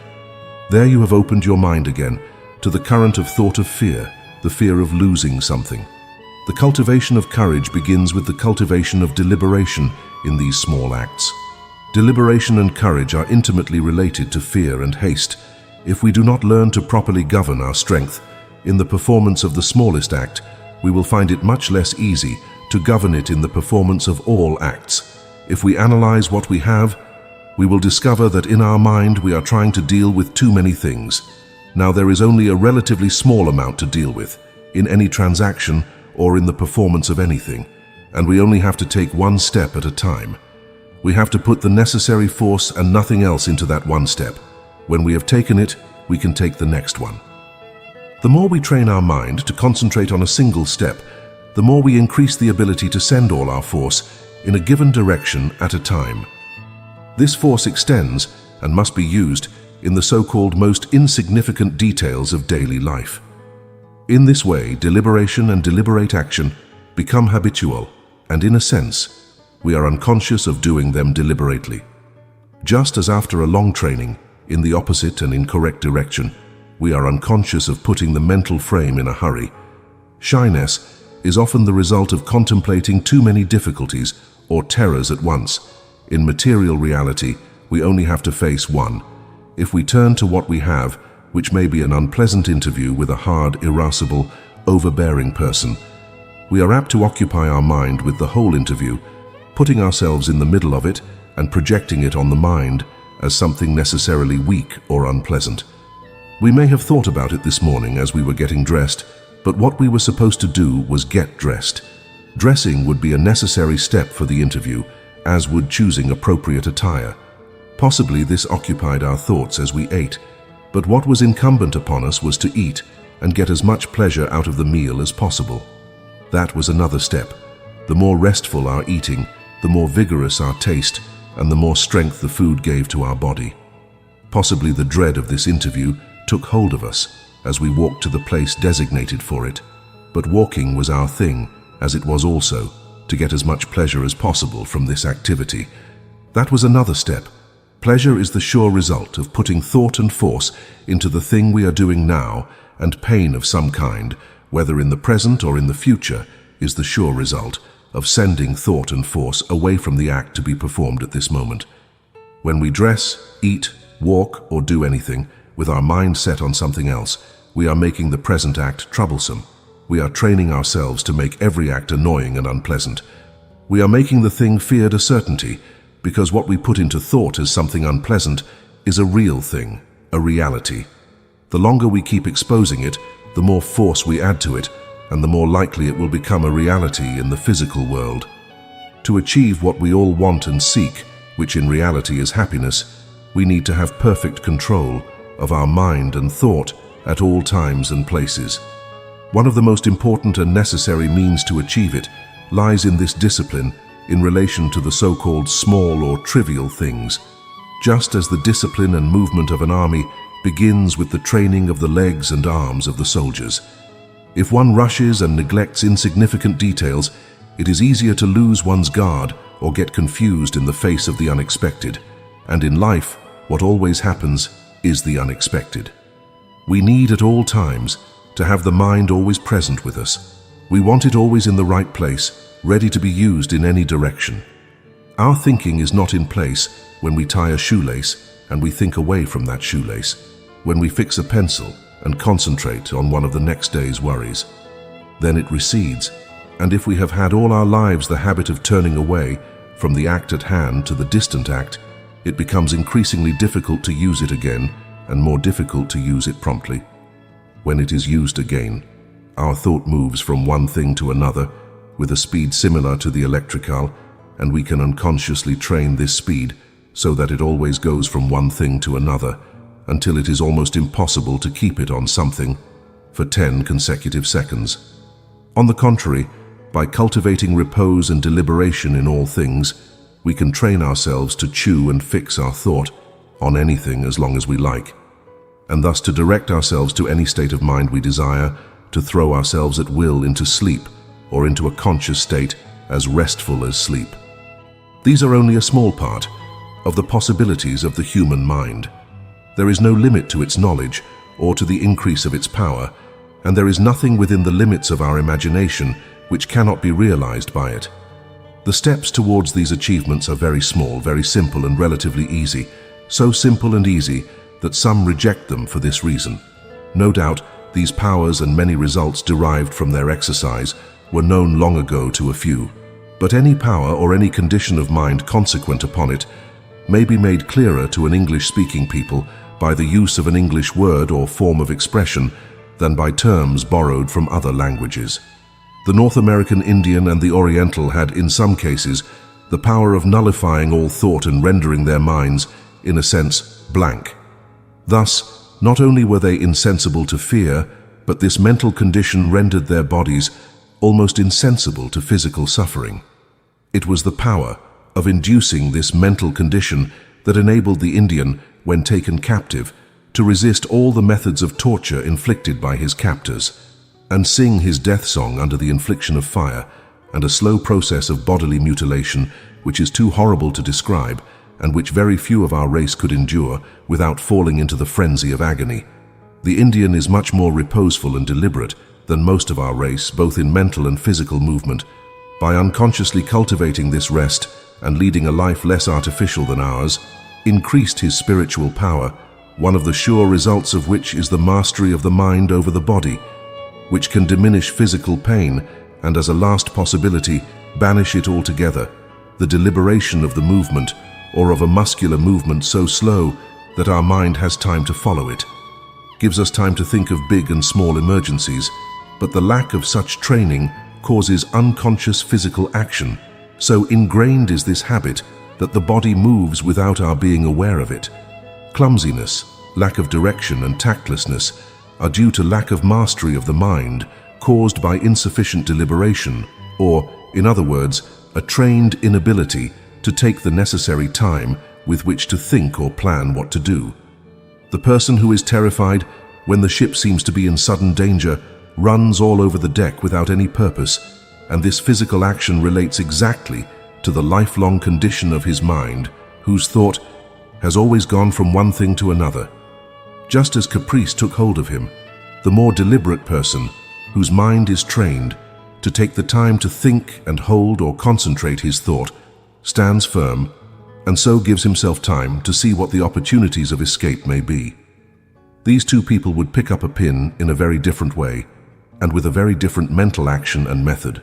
There you have opened your mind again to the current of thought of fear, the fear of losing something. The cultivation of courage begins with the cultivation of deliberation in these small acts. Deliberation and courage are intimately related to fear and haste. If we do not learn to properly govern our strength in the performance of the smallest act, we will find it much less easy to govern it in the performance of all acts. If we analyze what we have, we will discover that in our mind we are trying to deal with too many things. Now there is only a relatively small amount to deal with in any transaction or in the performance of anything, and we only have to take one step at a time. We have to put the necessary force and nothing else into that one step. When we have taken it, we can take the next one. The more we train our mind to concentrate on a single step, the more we increase the ability to send all our force in a given direction at a time. This force extends and must be used in the so-called most insignificant details of daily life. In this way, deliberation and deliberate action become habitual, and in a sense, we are unconscious of doing them deliberately. Just as after a long training in the opposite and incorrect direction, we are unconscious of putting the mental frame in a hurry. Shyness is often the result of contemplating too many difficulties or terrors at once. In material reality, we only have to face one. If we turn to what we have, which may be an unpleasant interview with a hard, irascible, overbearing person, we are apt to occupy our mind with the whole interview, putting ourselves in the middle of it and projecting it on the mind as something necessarily weak or unpleasant. We may have thought about it this morning as we were getting dressed, but what we were supposed to do was get dressed. Dressing would be a necessary step for the interview, as would choosing appropriate attire. Possibly this occupied our thoughts as we ate, but what was incumbent upon us was to eat and get as much pleasure out of the meal as possible. That was another step. The more restful our eating, the more vigorous our taste, and the more strength the food gave to our body. Possibly the dread of this interview took hold of us as we walked to the place designated for it, but walking was our thing, as it was also to get as much pleasure as possible from this activity. That was another step. Pleasure is the sure result of putting thought and force into the thing we are doing now, and pain of some kind, whether in the present or in the future, is the sure result of sending thought and force away from the act to be performed at this moment. When we dress, eat, walk, or do anything with our mind set on something else, we are making the present act troublesome. We are training ourselves to make every act annoying and unpleasant. We are making the thing feared a certainty, because what we put into thought as something unpleasant is a real thing, a reality. The longer we keep exposing it, the more force we add to it, and the more likely it will become a reality in the physical world. To achieve what we all want and seek, which in reality is happiness, we need to have perfect control of our mind and thought at all times and places. One of the most important and necessary means to achieve it lies in this discipline in relation to the so-called small or trivial things. Just as the discipline and movement of an army begins with the training of the legs and arms of the soldiers. If one rushes and neglects insignificant details, it is easier to lose one's guard or get confused in the face of the unexpected. And in life, what always happens is the unexpected. We need at all times to have the mind always present with us. We want it always in the right place, ready to be used in any direction. Our thinking is not in place when we tie a shoelace and we think away from that shoelace, when we fix a pencil and concentrate on one of the next day's worries. Then it recedes, and if we have had all our lives the habit of turning away from the act at hand to the distant act, it becomes increasingly difficult to use it again and more difficult to use it promptly. When it is used again, our thought moves from one thing to another with a speed similar to the electrical, and we can unconsciously train this speed so that it always goes from one thing to another, until it is almost impossible to keep it on something for 10 consecutive seconds. On the contrary, by cultivating repose and deliberation in all things, we can train ourselves to chew and fix our thought on anything as long as we like, and thus to direct ourselves to any state of mind we desire, to throw ourselves at will into sleep or into a conscious state as restful as sleep. These are only a small part of the possibilities of the human mind. There is no limit to its knowledge or to the increase of its power, and there is nothing within the limits of our imagination which cannot be realized by it. The steps towards these achievements are very small, very simple and relatively easy, so simple and easy that some reject them for this reason. No doubt, these powers and many results derived from their exercise were known long ago to a few, but any power or any condition of mind consequent upon it may be made clearer to an English-speaking people by the use of an English word or form of expression than by terms borrowed from other languages. The North American Indian and the Oriental had, in some cases, the power of nullifying all thought and rendering their minds, in a sense, blank. Thus, not only were they insensible to fear, but this mental condition rendered their bodies almost insensible to physical suffering. It was the power of inducing this mental condition that enabled the Indian, when taken captive, to resist all the methods of torture inflicted by his captors, and sing his death song under the infliction of fire and a slow process of bodily mutilation which is too horrible to describe and which very few of our race could endure without falling into the frenzy of agony. The Indian is much more reposeful and deliberate than most of our race, both in mental and physical movement. By unconsciously cultivating this rest and leading a life less artificial than ours, increased his spiritual power, one of the sure results of which is the mastery of the mind over the body, which can diminish physical pain and, as a last possibility, banish it altogether. The deliberation of the movement, or of a muscular movement so slow that our mind has time to follow it, gives us time to think of big and small emergencies, but the lack of such training causes unconscious physical action. So ingrained is this habit that the body moves without our being aware of it. Clumsiness, lack of direction, and tactlessness are due to lack of mastery of the mind caused by insufficient deliberation, or, in other words, a trained inability to take the necessary time with which to think or plan what to do. The person who is terrified when the ship seems to be in sudden danger runs all over the deck without any purpose, and this physical action relates exactly to the lifelong condition of his mind, whose thought has always gone from one thing to another. Just as caprice took hold of him, the more deliberate person, whose mind is trained to take the time to think and hold or concentrate his thought, stands firm, and so gives himself time to see what the opportunities of escape may be. These two people would pick up a pin in a very different way, and with a very different mental action and method.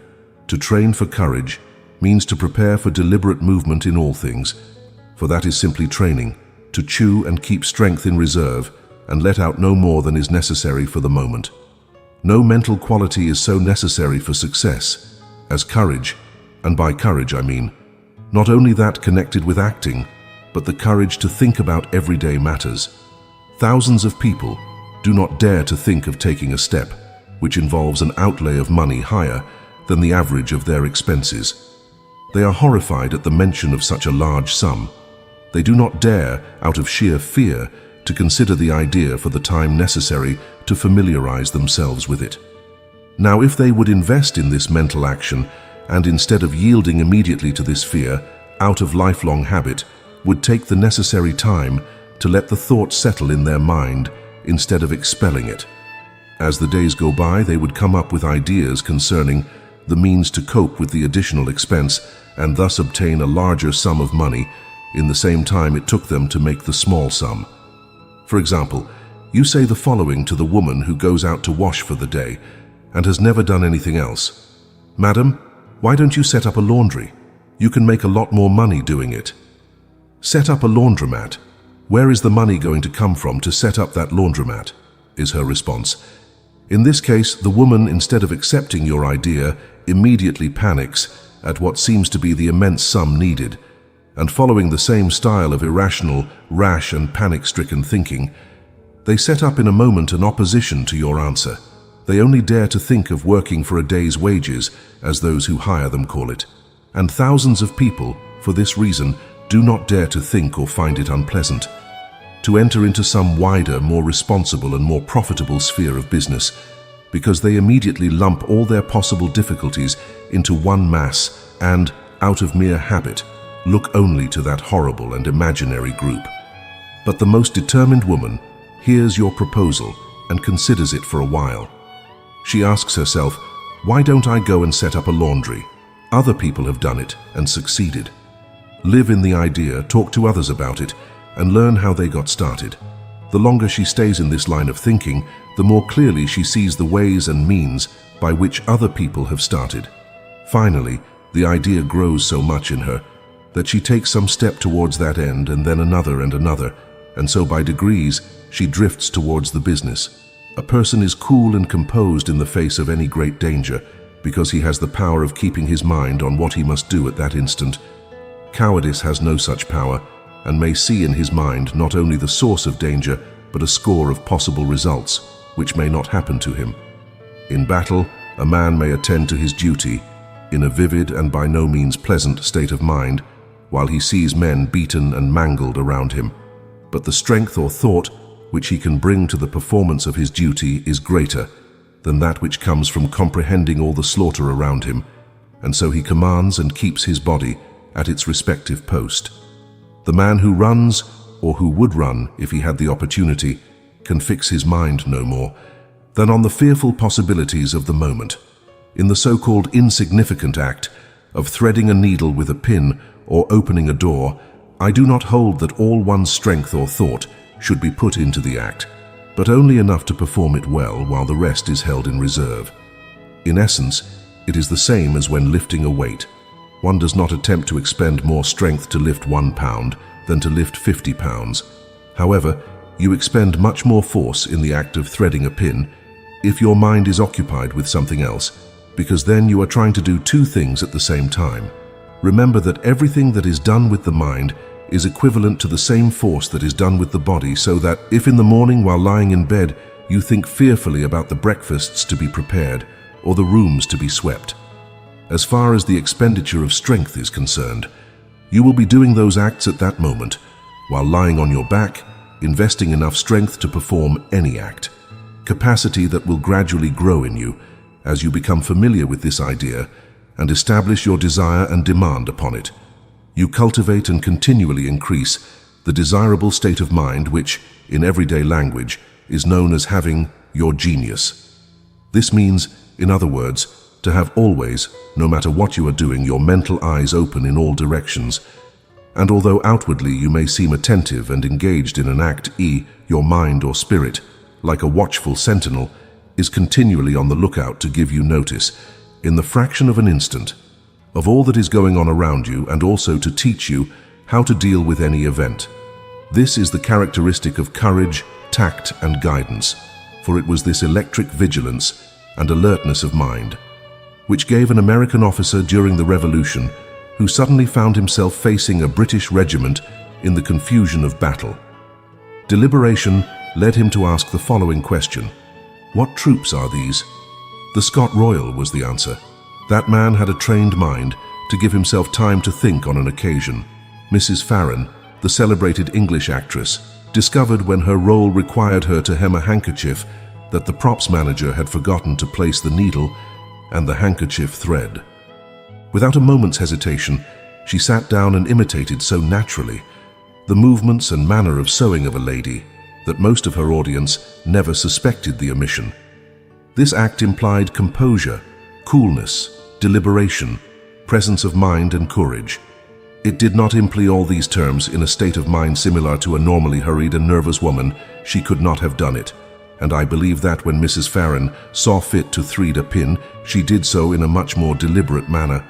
To train for courage means to prepare for deliberate movement in all things, for that is simply training, to chew and keep strength in reserve and let out no more than is necessary for the moment. No mental quality is so necessary for success as courage, and by courage I mean not only that connected with acting, but the courage to think about everyday matters. Thousands of people do not dare to think of taking a step which involves an outlay of money higher than the average of their expenses. They are horrified at the mention of such a large sum. They do not dare, out of sheer fear, to consider the idea for the time necessary to familiarize themselves with it. Now, if they would invest in this mental action, and instead of yielding immediately to this fear, out of lifelong habit, would take the necessary time to let the thought settle in their mind instead of expelling it. As the days go by, they would come up with ideas concerning the means to cope with the additional expense and thus obtain a larger sum of money in the same time it took them to make the small sum. For example, you say the following to the woman who goes out to wash for the day and has never done anything else. "Madam, why don't you set up a laundry? You can make a lot more money doing it." "Set up a laundromat. Where is the money going to come from to set up that laundromat?" is her response. In this case, the woman, instead of accepting your idea, immediately panics at what seems to be the immense sum needed, and following the same style of irrational, rash and panic-stricken thinking, They set up in a moment an opposition to your answer. They only dare to think of working for a day's wages, as those who hire them call it. And thousands of people, for this reason, do not dare to think or find it unpleasant to enter into some wider, more responsible and more profitable sphere of business, because they immediately lump all their possible difficulties into one mass and, out of mere habit, look only to that horrible and imaginary group. But the most determined woman hears your proposal and considers it for a while. She asks herself, why don't I go and set up a laundry? Other people have done it and succeeded. Live in the idea, talk to others about it, and learn how they got started. The longer she stays in this line of thinking, the more clearly she sees the ways and means by which other people have started. Finally, the idea grows so much in her that she takes some step towards that end and then another, and so by degrees she drifts towards the business. A person is cool and composed in the face of any great danger because he has the power of keeping his mind on what he must do at that instant. Cowardice has no such power and may see in his mind not only the source of danger, but a score of possible results, which may not happen to him. In battle, a man may attend to his duty in a vivid and by no means pleasant state of mind, while he sees men beaten and mangled around him. But the strength or thought which he can bring to the performance of his duty is greater than that which comes from comprehending all the slaughter around him, and so he commands and keeps his body at its respective post. The man who runs, or who would run if he had the opportunity, can fix his mind no more than on the fearful possibilities of the moment. In the so-called insignificant act of threading a needle with a pin or opening a door, I do not hold that all one's strength or thought should be put into the act, but only enough to perform it well while the rest is held in reserve. In essence, it is the same as when lifting a weight. One does not attempt to expend more strength to lift 1 pound than to lift 50 pounds. However, you expend much more force in the act of threading a pin if your mind is occupied with something else, because then you are trying to do 2 things at the same time. Remember that everything that is done with the mind is equivalent to the same force that is done with the body, so that if in the morning while lying in bed you think fearfully about the breakfasts to be prepared or the rooms to be swept, as far as the expenditure of strength is concerned, you will be doing those acts at that moment, while lying on your back, investing enough strength to perform any act, capacity that will gradually grow in you as you become familiar with this idea and establish your desire and demand upon it. You cultivate and continually increase the desirable state of mind which, in everyday language, is known as having your genius. This means, in other words, to have always, no matter what you are doing, your mental eyes open in all directions. And although outwardly you may seem attentive and engaged in an act, your mind or spirit, like a watchful sentinel, is continually on the lookout to give you notice, in the fraction of an instant, of all that is going on around you, and also to teach you how to deal with any event. This is the characteristic of courage, tact, and guidance, for it was this electric vigilance and alertness of mind which gave an American officer during the Revolution, who suddenly found himself facing a British regiment in the confusion of battle. Deliberation led him to ask the following question: "What troops are these?" "The Scot Royal," was the answer. That man had a trained mind to give himself time to think on an occasion. Mrs. Farren, the celebrated English actress, discovered when her role required her to hem a handkerchief that the props manager had forgotten to place the needle and the handkerchief thread. Without a moment's hesitation, she sat down and imitated so naturally the movements and manner of sewing of a lady that most of her audience never suspected the omission. This act implied composure, coolness, deliberation, presence of mind, and courage. It did not employ all these terms in a state of mind similar to a normally hurried and nervous woman. She could not have done it. And I believe that when Mrs. Farren saw fit to thread a pin, she did so in a much more deliberate manner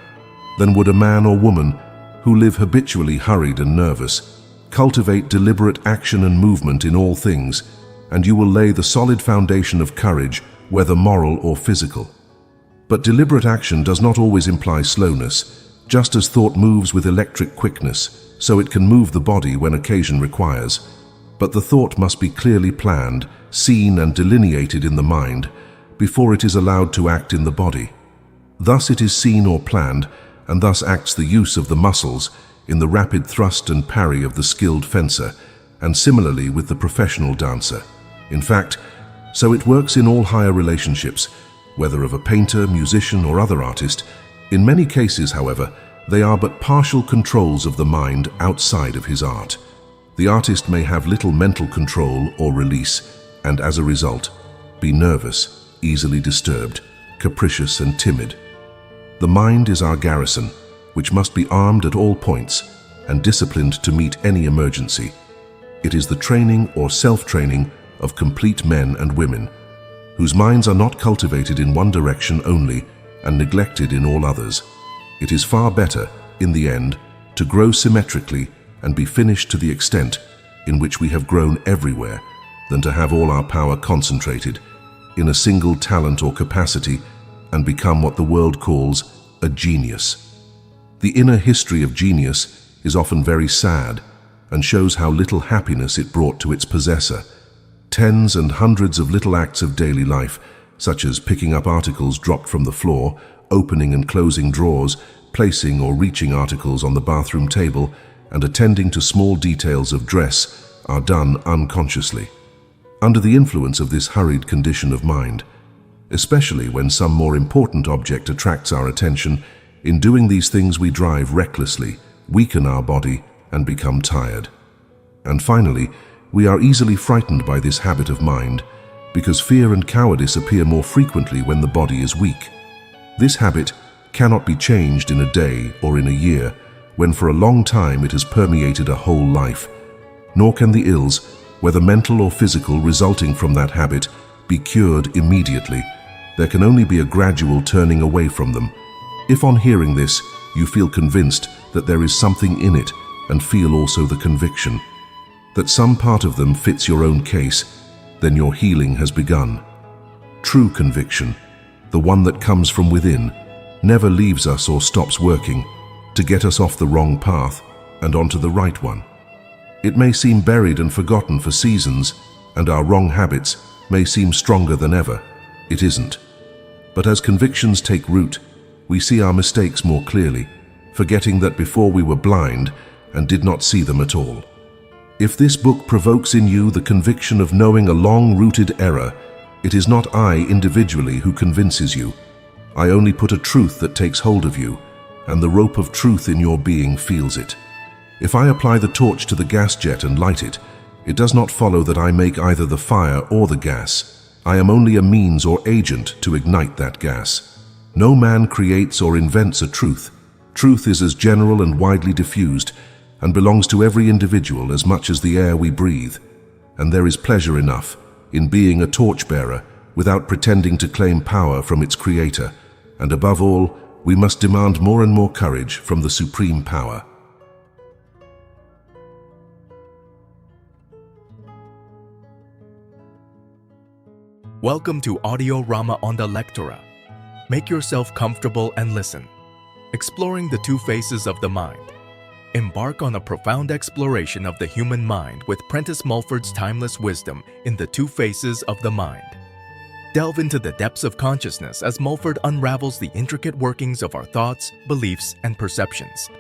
than would a man or woman who live habitually hurried and nervous. Cultivate deliberate action and movement in all things, and you will lay the solid foundation of courage, whether moral or physical. But deliberate action does not always imply slowness. Just as thought moves with electric quickness, so it can move the body when occasion requires. but the thought must be clearly planned, seen and delineated in the mind before it is allowed to act in the body. Thus it is seen or planned, and thus acts the use of the muscles in the rapid thrust and parry of the skilled fencer, and similarly with the professional dancer. In fact, so it works in all higher relationships, whether of a painter, musician, or other artist. In many cases, however, they are but partial controls of the mind outside of his art. The artist may have little mental control or release, and as a result, be nervous, easily disturbed, capricious and timid. The mind is our garrison, which must be armed at all points and disciplined to meet any emergency. It is the training or self-training of complete men and women, whose minds are not cultivated in one direction only and neglected in all others. It is far better, in the end, to grow symmetrically and be finished to the extent in which we have grown everywhere, than to have all our power concentrated in a single talent or capacity and become what the world calls a genius. The inner history of genius is often very sad and shows how little happiness it brought to its possessor. Tens and hundreds of little acts of daily life, such as picking up articles dropped from the floor, opening and closing drawers, placing or reaching articles on the bathroom table, and attending to small details of dress, are done unconsciously. Under the influence of this hurried condition of mind, especially when some more important object attracts our attention, in doing these things we drive recklessly, weaken our body, and become tired. And finally, we are easily frightened by this habit of mind, because fear and cowardice appear more frequently when the body is weak. This habit cannot be changed in a day or in a year, when for a long time it has permeated a whole life. Nor can the ills, whether mental or physical, resulting from that habit, be cured immediately. There can only be a gradual turning away from them. If on hearing this, you feel convinced that there is something in it, and feel also the conviction that some part of them fits your own case, then your healing has begun. True conviction, the one that comes from within, never leaves us or stops working to get us off the wrong path and onto the right one. It may seem buried and forgotten for seasons, and our wrong habits may seem stronger than ever. It isn't. But as convictions take root, we see our mistakes more clearly, forgetting that before we were blind and did not see them at all. If this book provokes in you the conviction of knowing a long-rooted error, it is not I individually who convinces you. I only put a truth that takes hold of you, and the rope of truth in your being feels it. If I apply the torch to the gas jet and light it, it does not follow that I make either the fire or the gas. I am only a means or agent to ignite that gas. No man creates or invents a truth. Truth is as general and widely diffused, and belongs to every individual as much as the air we breathe. And there is pleasure enough in being a torchbearer without pretending to claim power from its creator. And above all, we must demand more and more courage from the supreme power. Welcome to Audiorama on the Lectura. Make yourself comfortable and listen. Exploring the two faces of the mind. Embark on a profound exploration of the human mind with Prentice Mulford's timeless wisdom in The Two Faces of the Mind. Delve into the depths of consciousness as Mulford unravels the intricate workings of our thoughts, beliefs, and perceptions.